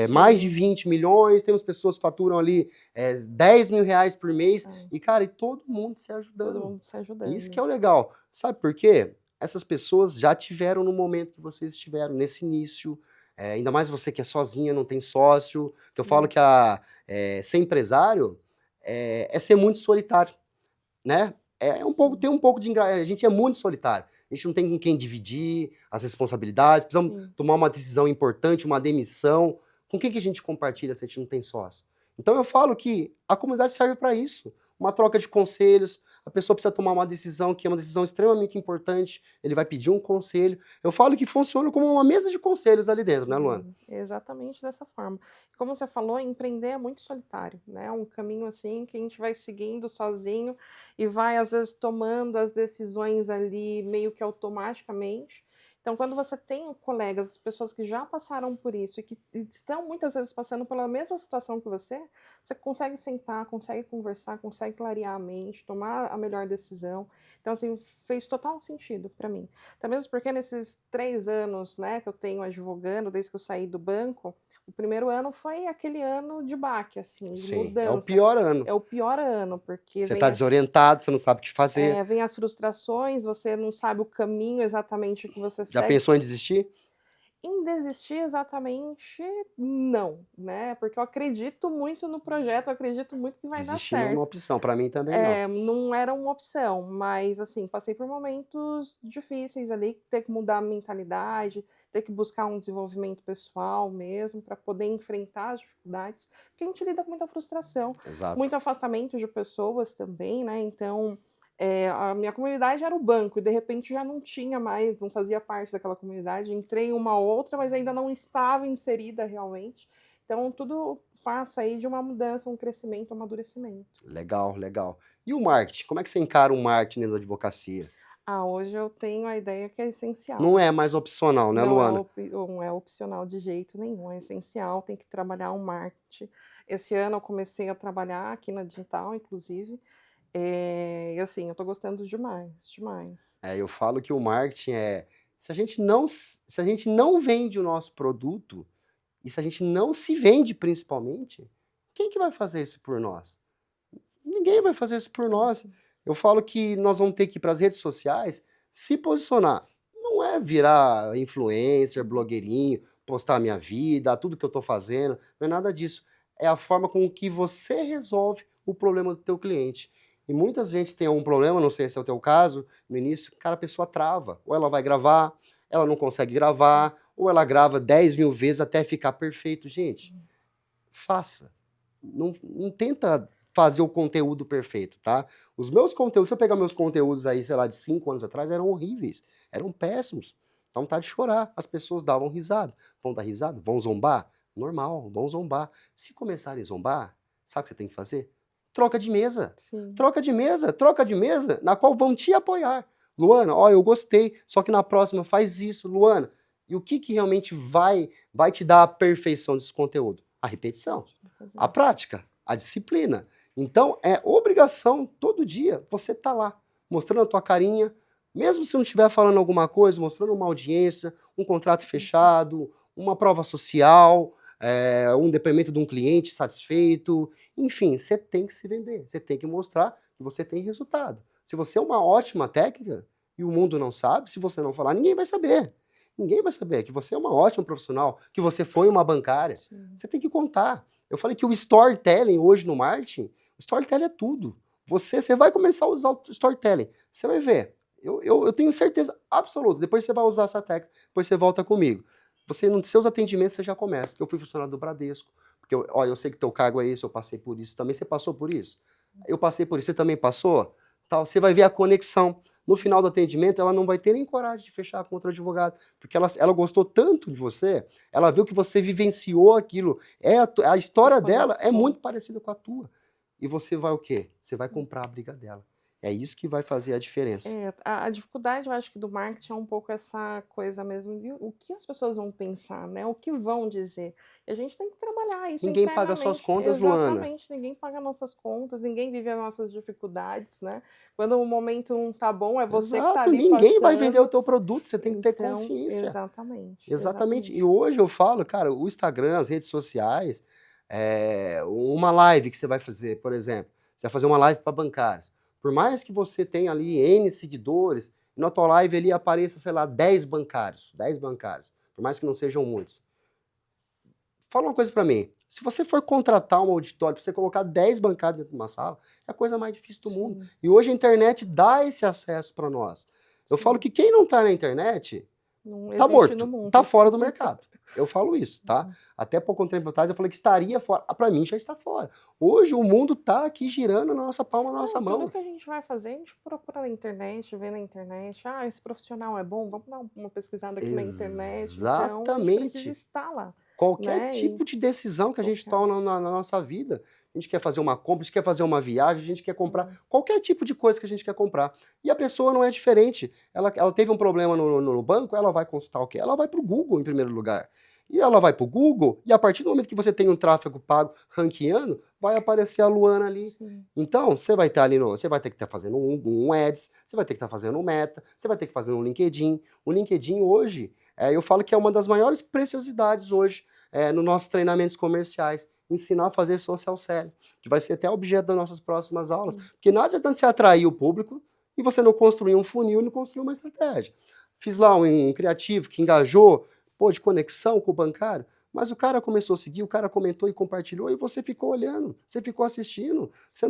mais de Sim, 20 milhões, temos pessoas que faturam ali 10 mil reais por mês, é, e cara, e todo mundo se todo ajudando. mundo se Isso que é ajudando. o legal. Sabe por quê? Essas pessoas já tiveram no momento que vocês estiveram, nesse início. Ainda mais você que é sozinha, não tem sócio. Que eu falo Sim, que ser empresário é ser muito solitário, né? sim, Tem um pouco de a gente é muito solitário. A gente não tem com quem dividir as responsabilidades, precisamos sim. tomar uma decisão importante, uma demissão. Com quem que a gente compartilha se a gente não tem sócio? Então eu falo que a comunidade serve para isso. Uma troca de conselhos, a pessoa precisa tomar uma decisão que é uma decisão extremamente importante, ele vai pedir um conselho. Eu falo que funciona como uma mesa de conselhos ali dentro, né, Luana? Sim, exatamente dessa forma. Como você falou, empreender é muito solitário, né? É um caminho assim que a gente vai seguindo sozinho e vai, às vezes, tomando as decisões ali meio que automaticamente. Então, quando você tem colegas, pessoas que já passaram por isso e que estão muitas vezes passando pela mesma situação que você consegue sentar, consegue conversar, consegue clarear a mente, tomar a melhor decisão. Então, assim, fez total sentido para mim. Até mesmo porque nesses 3 anos, né, que eu tenho advogando, desde que eu saí do banco, o primeiro ano foi aquele ano de baque, assim, de Sim, é o mudança. pior ano. É o pior ano, porque Você está desorientado, você não sabe o que fazer. vem as frustrações, você não sabe o caminho exatamente que você Já segue. pensou em desistir? Em desistir exatamente, não, né, porque eu acredito muito no projeto, eu acredito muito que vai dar Desistir não é uma certo. opção, para mim também não. Não era uma opção, mas, assim, passei por momentos difíceis ali, ter que mudar a mentalidade, ter que buscar um desenvolvimento pessoal mesmo, para poder enfrentar as dificuldades, porque a gente lida com muita frustração, Exato. muito afastamento de pessoas também, né, então, a minha comunidade era o banco e de repente já não tinha mais, não fazia parte daquela comunidade, entrei em uma outra, mas ainda não estava inserida realmente, então tudo passa aí de uma mudança, um crescimento, um amadurecimento. Legal, legal. E o marketing? Como é que você encara o marketing dentro da advocacia? Ah, hoje eu tenho a ideia que é Não essencial. é mais opcional, né, Não é Luana? não é opcional de jeito nenhum, é essencial, tem que trabalhar o marketing. Esse ano eu comecei a trabalhar aqui na digital, inclusive, e assim, eu tô gostando demais, demais. Eu falo que o marketing se a gente não vende o nosso produto, e se a gente não se vende principalmente, quem que vai fazer isso por nós? Ninguém vai fazer isso por nós. Uhum. Eu falo que nós vamos ter que ir para as redes sociais se posicionar. Não é virar influencer, blogueirinho, postar a minha vida, tudo que eu estou fazendo, não é nada disso. É a forma com que você resolve o problema do teu cliente. E muitas gente tem um problema, não sei se é o teu caso, no início, cara, a pessoa trava. Ou ela vai gravar, ela não consegue gravar, ou ela grava 10 mil vezes até ficar perfeito. Gente, faça. Não tenta fazer o conteúdo perfeito, tá? Os meus conteúdos, se eu pegar meus conteúdos aí, sei lá, de 5 anos atrás, eram horríveis, eram péssimos. Dá vontade de chorar. As pessoas davam risada. Vão dar risada? Vão zombar? Normal, vão zombar. Se começarem a zombar, sabe o que você tem que fazer? Troca de mesa. Sim, Troca de mesa, troca de mesa, na qual vão te apoiar. Luana, ó, eu gostei, só que na próxima faz isso, Luana. E o que realmente vai te dar a perfeição desse conteúdo? A repetição, vou fazer. a prática, a disciplina. Então, é obrigação, todo dia, você tá lá, mostrando a tua carinha, mesmo se não estiver falando alguma coisa, mostrando uma audiência, um contrato fechado, uma prova social, um depoimento de um cliente satisfeito, enfim, você tem que se vender, você tem que mostrar que você tem resultado. Se você é uma ótima técnica e o mundo não sabe, se você não falar, ninguém vai saber. Ninguém vai saber que você é uma ótima profissional, que você foi uma bancária. Sim, Você tem que contar. Eu falei que o storytelling hoje no marketing, o storytelling é tudo. Você vai começar a usar o storytelling. Você vai ver. Eu tenho certeza absoluta. Depois você vai usar essa técnica. Depois você volta comigo. Você, nos seus atendimentos, você já começa. Eu fui funcionário do Bradesco. Porque, olha, eu sei que teu cargo é esse, eu passei por isso. Também você passou por isso? Eu passei por isso. Você também passou? Tal, você vai ver a conexão. No final do atendimento, ela não vai ter nem coragem de fechar com outro advogado. Porque ela gostou tanto de você, ela viu que você vivenciou aquilo. A se história dela é conectou. muito parecida com a tua. E você vai o quê? Você vai comprar a briga dela. É isso que vai fazer a diferença. A dificuldade, eu acho que do marketing é um pouco essa coisa mesmo de o que as pessoas vão pensar, né, o que vão dizer. E a gente tem que trabalhar isso Ninguém paga suas internamente. contas, Luana. Exatamente, ninguém paga nossas contas, ninguém vive as nossas dificuldades, né. Quando o momento não tá bom, é você que tá Exato, ali ninguém vai vender o passando. teu produto, você tem que ter Então consciência. exatamente, Exatamente. E exatamente. hoje eu falo, cara, o Instagram, as redes sociais, uma live que você vai fazer, por exemplo, você vai fazer uma live para bancários. Por mais que você tenha ali N seguidores, e na tua live ali apareça, sei lá, 10 bancários, 10 bancários, por mais que não sejam muitos. Fala uma coisa para mim, se você for contratar um auditório para você colocar 10 bancadas dentro de uma sala, é a coisa mais difícil do mundo. Sim, E hoje a internet dá esse acesso para nós. Eu falo sim. que quem não tá na internet Não tá existe no morto, tá mundo. fora do mercado. Eu falo isso, tá? Sim. Até pouco tempo atrás eu falei que estaria fora. Para mim já está fora. Hoje o mundo tá aqui girando na nossa palma, na nossa Não, tudo mão. que a gente vai fazer, a gente procura na internet, vê na internet. Ah, esse profissional é bom, vamos dar uma pesquisada aqui na internet. Então, a gente precisa Exatamente. estar lá, Qualquer né? E tipo de decisão que a gente qualquer. toma na nossa vida, a gente quer fazer uma compra, a gente quer fazer uma viagem, a gente quer comprar Hum, qualquer tipo de coisa que a gente quer comprar. E a pessoa não é diferente. Ela teve um problema no banco, ela vai consultar o quê? Ela vai para o Google em primeiro lugar. E ela vai para o Google, e a partir do momento que você tem um tráfego pago ranqueando, vai aparecer a Luana ali. sim, Então, você vai estar ali você vai ter que estar fazendo um Ads, você vai ter que estar fazendo um Meta, você vai ter que fazer um LinkedIn. O LinkedIn hoje, eu falo que é uma das maiores preciosidades hoje nos nossos treinamentos comerciais, ensinar a fazer social selling, que vai ser até objeto das nossas próximas aulas, sim. porque nada adianta você atrair o público e você não construir um funil e não construir uma estratégia. Fiz lá um criativo que engajou, pô, de conexão com o bancário, mas o cara começou a seguir, o cara comentou e compartilhou e você ficou olhando, você ficou assistindo. Você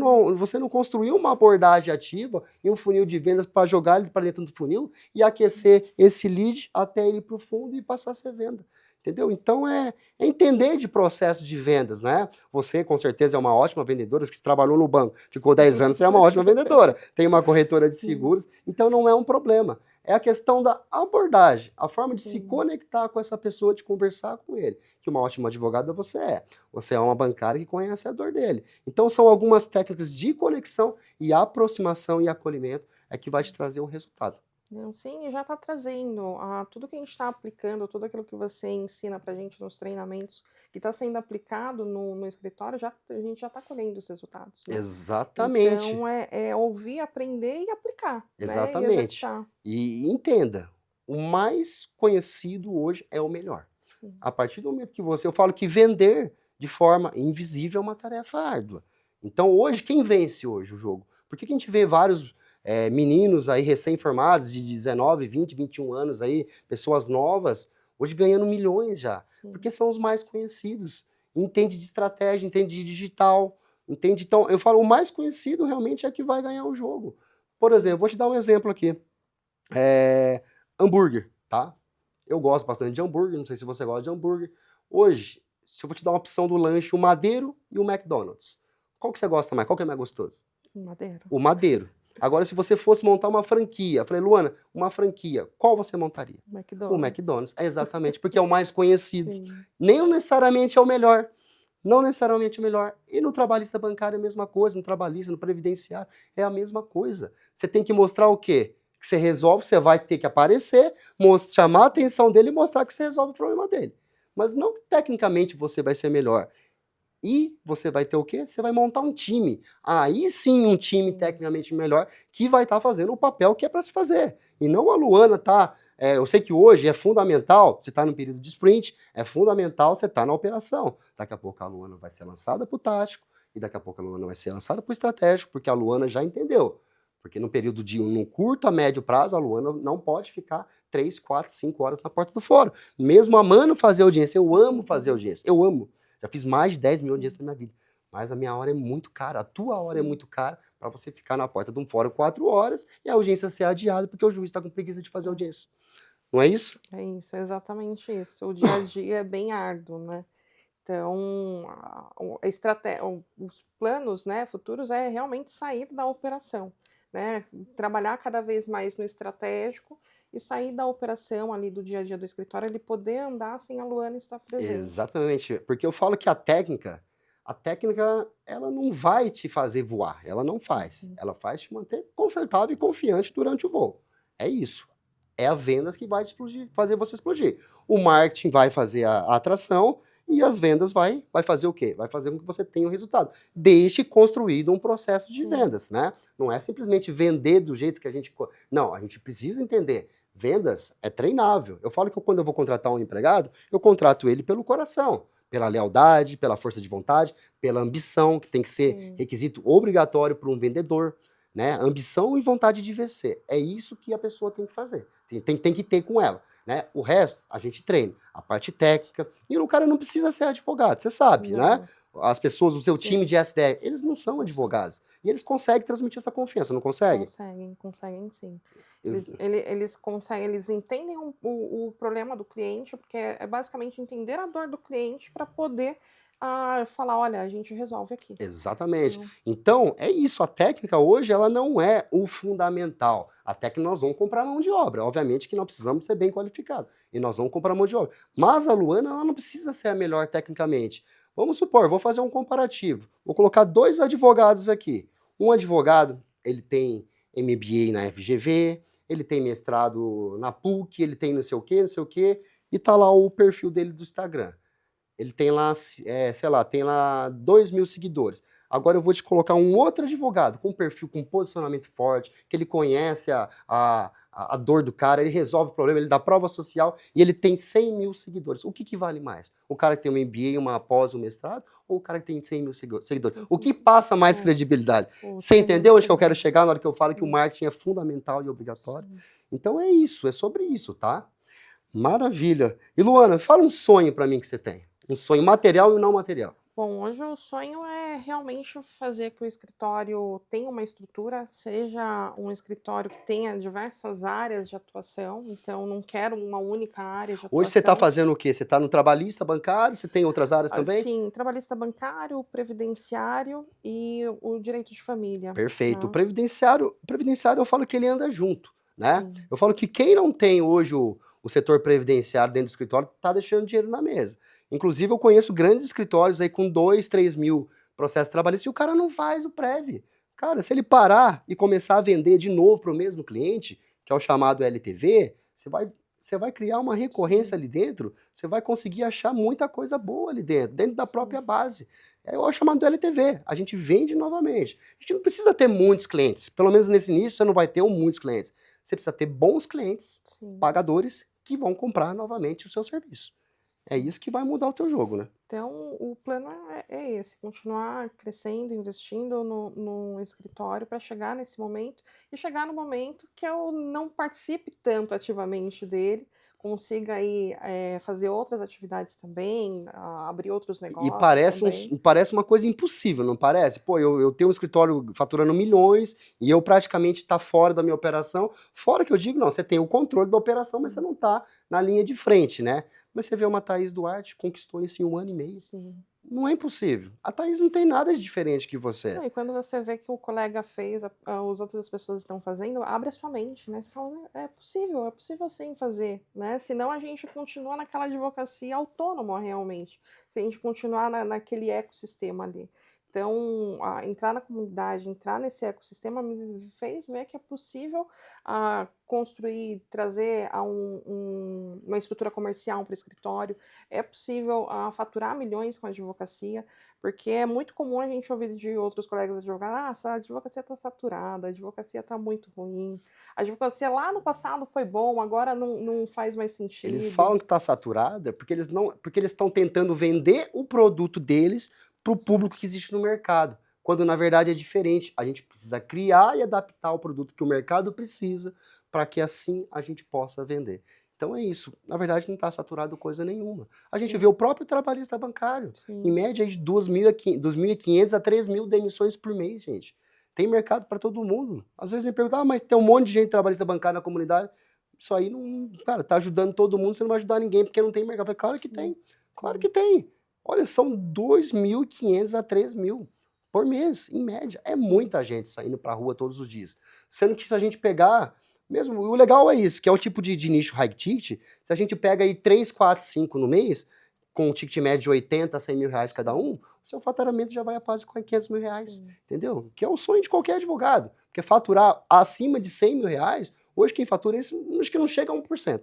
não construiu uma abordagem ativa e um funil de vendas para jogar ele para dentro do funil e aquecer esse lead até ele ir para o fundo e passar a ser venda. Entendeu? Então é entender de processo de vendas, né? Você com certeza é uma ótima vendedora, que trabalhou no banco, ficou 10 anos, você é uma ótima vendedora. Tem uma corretora de Sim, seguros, então não é um problema. É a questão da abordagem, a forma de se sim. conectar com essa pessoa, de conversar com ele. Que uma ótima advogada você é. Você é uma bancária que conhece a dor dele. Então são algumas técnicas de conexão e aproximação e acolhimento que vai te trazer o resultado. Não, sim, e já está trazendo, tudo que a gente está aplicando, tudo aquilo que você ensina para a gente nos treinamentos, que está sendo aplicado no escritório, a gente já está colhendo os resultados, né. Exatamente. Então é ouvir, aprender e aplicar, né, e Exatamente. executar. E entenda, o mais conhecido hoje é o melhor. Sim, A partir do momento que eu falo que vender de forma invisível é uma tarefa árdua. Então hoje, quem vence hoje o jogo? Por que que a gente vê vários meninos aí recém-formados de 19, 20, 21 anos aí, pessoas novas, hoje ganhando milhões já? sim. Porque são os mais conhecidos. Entende de estratégia, entende de digital, entende? Então, eu falo, o mais conhecido realmente é que vai ganhar o jogo. Por exemplo, vou te dar um exemplo aqui. Hambúrguer, tá? Eu gosto bastante de hambúrguer, não sei se você gosta de hambúrguer. Hoje, se eu vou te dar uma opção do lanche, o Madeiro e o McDonald's. Qual que você gosta mais? Qual que é mais gostoso? Madeira? O Madeiro. Agora, se você fosse montar uma franquia, eu falei, Luana, uma franquia, qual você montaria? O McDonald's. McDonald's. É exatamente, porque é o mais conhecido. Sim, Nem necessariamente é o melhor. Não necessariamente o melhor. E no trabalhista bancário é a mesma coisa, no trabalhista, no previdenciário, é a mesma coisa. Você tem que mostrar o quê? Que você resolve, você vai ter que aparecer, chamar a atenção dele e mostrar que você resolve o problema dele. Mas não que tecnicamente você vai ser melhor. E você vai ter o quê? Você vai montar um time. Aí sim, um time sim, tecnicamente melhor que vai estar fazendo o papel que é para se fazer. E não a Luana tá. Eu sei que hoje é fundamental, você está no período de sprint, é fundamental você estar na operação. Daqui a pouco a Luana vai ser lançada para o tático, e daqui a pouco a Luana vai ser lançada para o estratégico, porque a Luana já entendeu. Porque no período de no curto a médio prazo, a Luana não pode ficar 3, 4, 5 horas na porta do fórum. Mesmo amando fazer audiência, eu amo fazer audiência, eu amo. Já fiz mais de 10 mil sim, audiências na minha vida. Mas a minha hora é muito cara, a tua hora é sim. muito cara para você ficar na porta de um fórum 4 horas e a audiência ser adiada porque o juiz está com preguiça de fazer audiência. Não é isso? É isso, é exatamente isso. O dia a dia é bem árduo, né. Então, a estratégia, os planos, né, futuros é realmente sair da operação, né, trabalhar cada vez mais no estratégico e sair da operação ali do dia a dia do escritório, ele poder andar sem a Luana estar presente. Exatamente, porque eu falo que a técnica, A técnica, ela não vai te fazer voar, ela não faz. Ela faz te manter confortável e confiante durante o voo. É isso. É a vendas que vai explodir, fazer você explodir. O marketing vai fazer a atração e as vendas vai fazer o quê? Vai fazer com que você tenha o resultado. Deixe construído um processo de vendas, né? Não é simplesmente vender do jeito que a gente... Não, a gente precisa entender. Vendas é treinável. Eu falo que quando eu vou contratar um empregado, eu contrato ele pelo coração, pela lealdade, pela força de vontade, pela ambição, que tem que ser requisito obrigatório para um vendedor, né? Ambição e vontade de vencer. É isso que a pessoa tem que fazer. Tem que ter com ela, né? O resto, a gente treina. A parte técnica. E o cara não precisa ser advogado, você sabe, né? As pessoas, o seu time de SDR, eles não são advogados. E eles conseguem transmitir essa confiança, não conseguem? Conseguem sim. Eles conseguem, eles entendem o problema do cliente, porque é basicamente entender a dor do cliente para poder falar, olha, a gente resolve aqui. Exatamente. Então, é isso. A técnica hoje, ela não é o fundamental. A técnica nós vamos comprar mão de obra. Obviamente que nós precisamos ser bem qualificados. E nós vamos comprar mão de obra. Mas a Luana, ela não precisa ser a melhor tecnicamente. Vamos supor, vou fazer um comparativo. Vou colocar 2 advogados aqui. Um advogado, ele tem MBA na FGV, ele tem mestrado na PUC, ele tem não sei o quê, e tá lá o perfil dele do Instagram. Ele tem lá, sei lá, tem lá 2.000 seguidores. Agora eu vou te colocar um outro advogado com perfil, com posicionamento forte, que ele conhece a dor do cara, ele resolve o problema, ele dá prova social e ele tem 100.000 seguidores. O que vale mais? O cara que tem um MBA, uma pós, um mestrado, ou o cara que tem 100.000 seguidores? O que passa mais credibilidade? Você entendeu onde que eu quero chegar na hora que eu falo que o marketing é fundamental e obrigatório? Então é isso, é sobre isso, tá? Maravilha. E Luana, fala um sonho pra mim que você tem. Um sonho material e não material. Bom, hoje o sonho é realmente fazer que o escritório tenha uma estrutura, seja um escritório que tenha diversas áreas de atuação, então não quero uma única área de atuação. Hoje você está fazendo o quê? Você está no trabalhista bancário? Você tem outras áreas também? Sim, trabalhista bancário, previdenciário e o direito de família. Perfeito. O Né? previdenciário eu falo que ele anda junto, né? Eu falo que quem não tem hoje o setor previdenciário dentro do escritório está deixando dinheiro na mesa. Inclusive, eu conheço grandes escritórios aí com 2, 3 mil processos trabalhistas e o cara não faz o Prev. Cara, se ele parar e começar a vender de novo para o mesmo cliente, que é o chamado LTV, você vai criar uma recorrência ali dentro, você vai conseguir achar muita coisa boa ali dentro da própria base. É o chamado LTV, a gente vende novamente. A gente não precisa ter muitos clientes, pelo menos nesse início você não vai ter muitos clientes. Você precisa ter bons clientes, pagadores, que vão comprar novamente o seu serviço. É isso que vai mudar o teu jogo, né? Então, o plano é esse, continuar crescendo, investindo no escritório para chegar nesse momento e chegar no momento que eu não participe tanto ativamente dele, consiga aí fazer outras atividades também, abrir outros negócios E parece uma coisa impossível, não parece? Pô, eu tenho um escritório faturando milhões e eu praticamente tá fora da minha operação. Fora que eu digo, não, você tem o controle da operação, mas você não tá na linha de frente, né? Mas você vê uma Thaís Duarte, conquistou isso em 1 ano e meio. Sim. Não é impossível. A Thaís não tem nada de diferente que você. Não, e quando você vê que o colega fez, as outras pessoas estão fazendo, abre a sua mente, né? Você fala, é possível sim fazer, né? Senão a gente continua naquela advocacia autônoma realmente, se a gente continuar naquele ecossistema ali. Então, entrar na comunidade, entrar nesse ecossistema me fez ver que é possível construir, trazer uma estrutura comercial para o escritório, é possível faturar milhões com a advocacia, porque é muito comum a gente ouvir de outros colegas advogados, a advocacia está saturada, a advocacia está muito ruim, a advocacia lá no passado foi bom, agora não faz mais sentido. Eles falam que está saturada porque eles estão tentando vender o produto deles para o público que existe no mercado, quando na verdade é diferente. A gente precisa criar e adaptar o produto que o mercado precisa para que assim a gente possa vender. Então é isso. Na verdade não está saturado coisa nenhuma. A gente vê o próprio trabalhista bancário, em média de 2.500 a 3.000 demissões por mês, gente. Tem mercado para todo mundo. Às vezes me perguntam, mas tem um monte de gente trabalhista bancário na comunidade. Isso aí não, cara, tá ajudando todo mundo, você não vai ajudar ninguém porque não tem mercado. Eu falei, claro que tem, claro que tem. Olha, são 2.500 a 3.000 por mês, em média. É muita gente saindo pra rua todos os dias. Sendo que se a gente pegar, mesmo, o legal é isso, que é o tipo de nicho high ticket, se a gente pega aí 3, 4, 5 no mês, com um ticket médio de 80 a 100 mil reais cada um, seu faturamento já vai a quase R$ 500 mil, Sim. entendeu? Que é o sonho de qualquer advogado. Porque faturar acima de R$ 100 mil, hoje quem fatura isso, acho que não chega a 1%.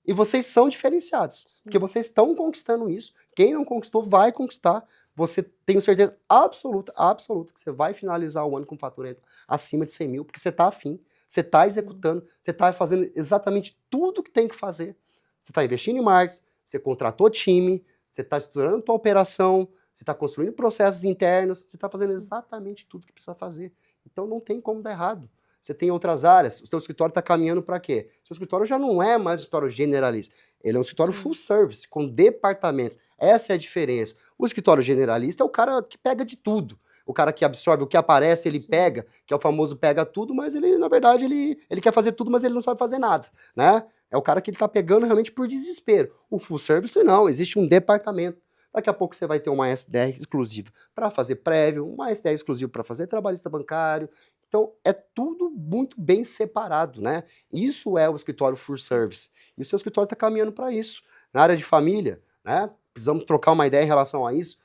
E vocês são diferenciados, porque Sim. vocês estão conquistando isso. Quem não conquistou vai conquistar. Você tenho certeza absoluta, absoluta, que você vai finalizar o ano com faturamento acima de 100 mil, porque você está afim, você está executando, você está fazendo exatamente tudo que tem que fazer. Você está investindo em marketing, você contratou time, você está estruturando a tua operação, você está construindo processos internos, você está fazendo exatamente tudo que precisa fazer. Então não tem como dar errado. Você tem outras áreas, o seu escritório está caminhando para quê? O seu escritório já não é mais um escritório generalista, ele é um escritório full service, com departamentos. Essa é a diferença. O escritório generalista é o cara que pega de tudo. O cara que absorve o que aparece, ele pega, que é o famoso pega tudo, mas ele, na verdade, ele quer fazer tudo, mas ele não sabe fazer nada, né? É o cara que ele tá pegando realmente por desespero. O full service não, existe um departamento. Daqui a pouco você vai ter uma SDR exclusiva para fazer prévio, uma SDR exclusiva para fazer trabalhista bancário. Então, é tudo muito bem separado, né? Isso é o escritório full service. E o seu escritório está caminhando para isso. Na área de família, né? Precisamos trocar uma ideia em relação a isso.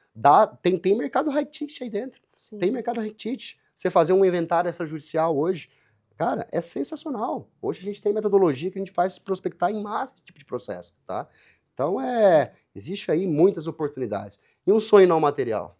Tem mercado high ticket aí dentro. Sim. Tem mercado high ticket. Você fazer um inventário extrajudicial hoje, cara, é sensacional. Hoje a gente tem metodologia que a gente faz prospectar em massa esse tipo de processo, tá? Então, existe aí muitas oportunidades. E um sonho não material?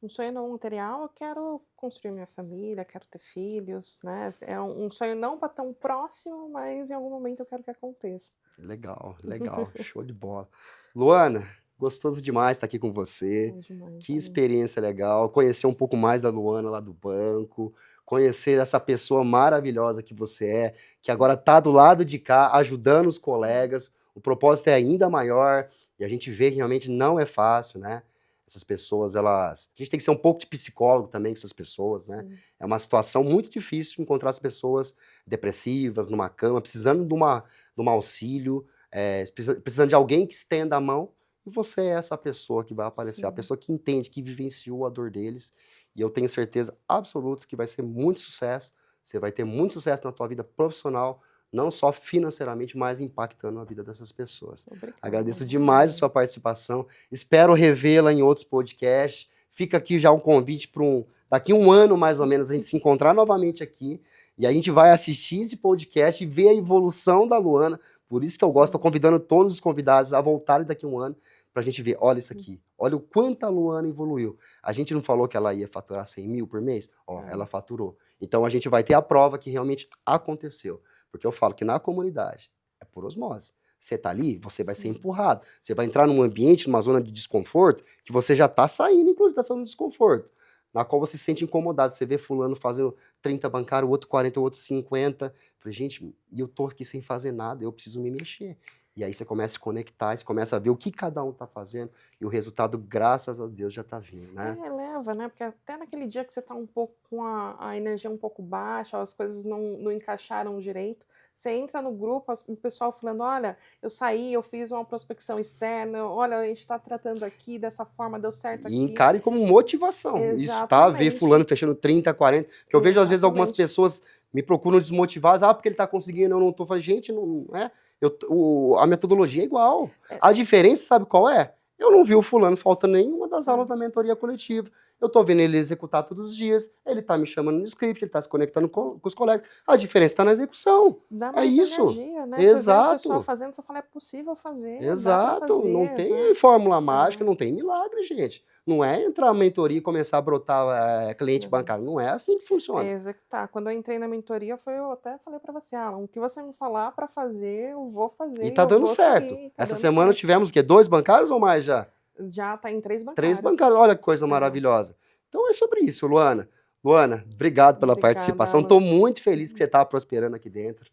Um sonho não material, eu quero construir minha família, quero ter filhos, né? É um sonho não para tão próximo, mas em algum momento eu quero que aconteça. Legal, legal, show de bola. Luana, gostoso demais estar aqui com você. Bom demais, Que valeu. experiência legal. Conhecer um pouco mais da Luana lá do banco, conhecer essa pessoa maravilhosa que você é, que agora está do lado de cá, ajudando os colegas. O propósito é ainda maior e a gente vê que realmente não é fácil, né? Essas pessoas, A gente tem que ser um pouco de psicólogo também com essas pessoas, né? Sim. É uma situação muito difícil encontrar as pessoas depressivas, numa cama, precisando de um auxílio, precisando de alguém que estenda a mão, e você é essa pessoa que vai aparecer, a Sim. pessoa que entende, que vivenciou a dor deles, e eu tenho certeza absoluta que vai ser muito sucesso, você vai ter muito sucesso na tua vida profissional, não só financeiramente, mas impactando a vida dessas pessoas. Obrigada. Agradeço demais a sua participação, espero revê-la em outros podcasts, fica aqui já um convite para daqui um ano mais ou menos a gente se encontrar novamente aqui, e a gente vai assistir esse podcast e ver a evolução da Luana. Por isso que eu gosto, estou convidando todos os convidados a voltarem daqui a um ano para a gente ver, olha isso aqui, olha o quanto a Luana evoluiu. A gente não falou que ela ia faturar 100 mil por mês? Ó, ela faturou. Então a gente vai ter a prova que realmente aconteceu. Porque eu falo que na comunidade é por osmose. Você tá ali, você vai ser empurrado. Você vai entrar num ambiente, numa zona de desconforto, que você já tá saindo, inclusive, da zona de desconforto, na qual você se sente incomodado. Você vê fulano fazendo 30 bancário, o outro 40, o outro 50. Falei, gente, e eu tô aqui sem fazer nada, eu preciso me mexer. E aí você começa a se conectar, você começa a ver o que cada um tá fazendo, e o resultado, graças a Deus, já tá vindo, né? Leva, né? Porque até naquele dia que você tá um pouco com a energia um pouco baixa, as coisas não encaixaram direito, você entra no grupo, o pessoal falando, olha, eu saí, eu fiz uma prospecção externa, olha, a gente tá tratando aqui dessa forma, deu certo E aqui. encare como motivação. Isso, tá? Ver Exatamente. fulano fechando 30, 40. Que eu vejo, às vezes, algumas Exatamente. pessoas me procuram desmotivadas. Ah, porque ele tá conseguindo, eu não tô. Falei, gente, não é. A metodologia é igual. A diferença, sabe qual é? Eu não vi o fulano faltando nenhuma das aulas da mentoria coletiva. Eu tô vendo ele executar todos os dias, ele tá me chamando no script, ele tá se conectando com os colegas. A diferença tá na execução. Dá É mais isso. energia, né? Você vê a pessoa Exato. fazendo, você fala, é possível fazer, dá pra Exato, não fazer, tem né? fórmula mágica, não tem milagre, gente. Não é entrar na mentoria e começar a brotar cliente bancário. Não é assim que funciona. É executar. Quando eu entrei na mentoria, eu até falei pra você, o que você me falar pra fazer, eu vou fazer E e tá eu dando vou certo. seguir. Tá Essa dando semana certo. tivemos o quê? 2 bancários ou mais já? Já tá em 3 3 bancários. bancários, olha que coisa maravilhosa. Então é sobre isso, Luana. Luana, obrigado pela participação. Estou muito feliz que você está prosperando aqui dentro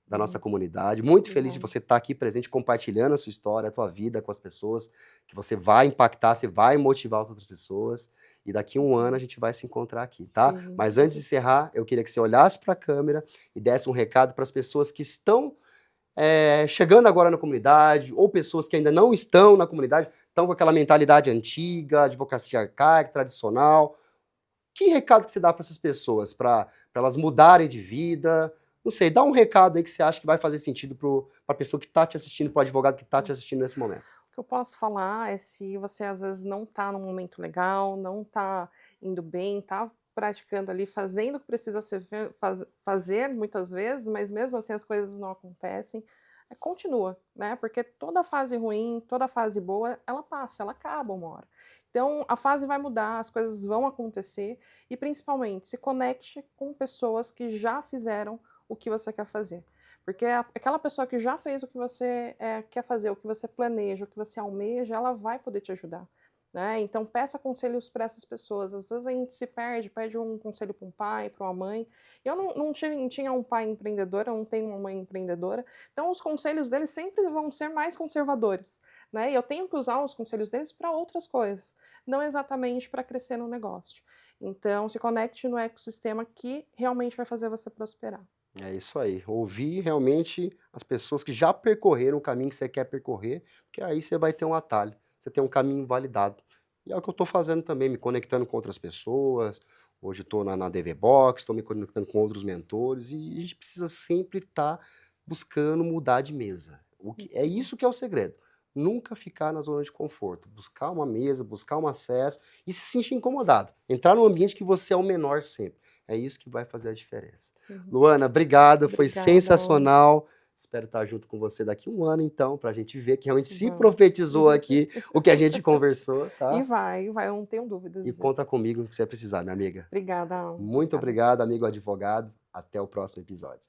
da nossa comunidade. Muito feliz de você estar aqui presente, compartilhando a sua história, a tua vida com as pessoas, que você vai impactar, você vai motivar as outras pessoas. E daqui a um ano a gente vai se encontrar aqui, tá? Sim, Mas antes de encerrar, eu queria que você olhasse para a câmera e desse um recado para as pessoas que estão chegando agora na comunidade, ou pessoas que ainda não estão na comunidade, estão com aquela mentalidade antiga, advocacia arcaica, tradicional. Que recado que você dá para essas pessoas, para elas mudarem de vida? Não sei, dá um recado aí que você acha que vai fazer sentido para a pessoa que está te assistindo, para o advogado que está te assistindo nesse momento. que eu posso falar é se você às vezes não está num momento legal, não está indo bem, está praticando ali, fazendo o que precisa fazer muitas vezes, mas mesmo assim as coisas não acontecem, continua, né? Porque toda fase ruim, toda fase boa, ela passa, ela acaba uma hora. Então a fase vai mudar, as coisas vão acontecer e principalmente se conecte com pessoas que já fizeram o que você quer fazer. Porque aquela pessoa que já fez o que você quer fazer, o que você planeja, o que você almeja, ela vai poder te ajudar, né? Então peça conselhos para essas pessoas. Às vezes a gente se perde, pede um conselho para um pai, para uma mãe. Eu não tinha um pai empreendedor, eu não tenho uma mãe empreendedora, então os conselhos deles sempre vão ser mais conservadores, né? E eu tenho que usar os conselhos deles para outras coisas, não exatamente para crescer no negócio. Então se conecte no ecossistema que realmente vai fazer você prosperar. É isso aí. Ouvir realmente as pessoas que já percorreram o caminho que você quer percorrer, porque aí você vai ter um atalho, você tem um caminho validado. E é o que eu estou fazendo também, me conectando com outras pessoas. Hoje estou na DV Box, estou me conectando com outros mentores e a gente precisa sempre estar buscando mudar de mesa. É isso que é o segredo. Nunca ficar na zona de conforto. Buscar uma mesa, buscar um acesso e se sentir incomodado. Entrar num ambiente que você é o menor sempre. É isso que vai fazer a diferença. Sim. Luana, obrigado, foi Obrigada. sensacional. Espero estar junto com você daqui a um ano, então, para a gente ver que realmente se Vamos. profetizou aqui o que a gente conversou, E tá? vai, eu não tenho dúvidas E conta disso. comigo no que você precisar, minha amiga. Obrigada, Muito obrigada. obrigado, amigo advogado. Até o próximo episódio.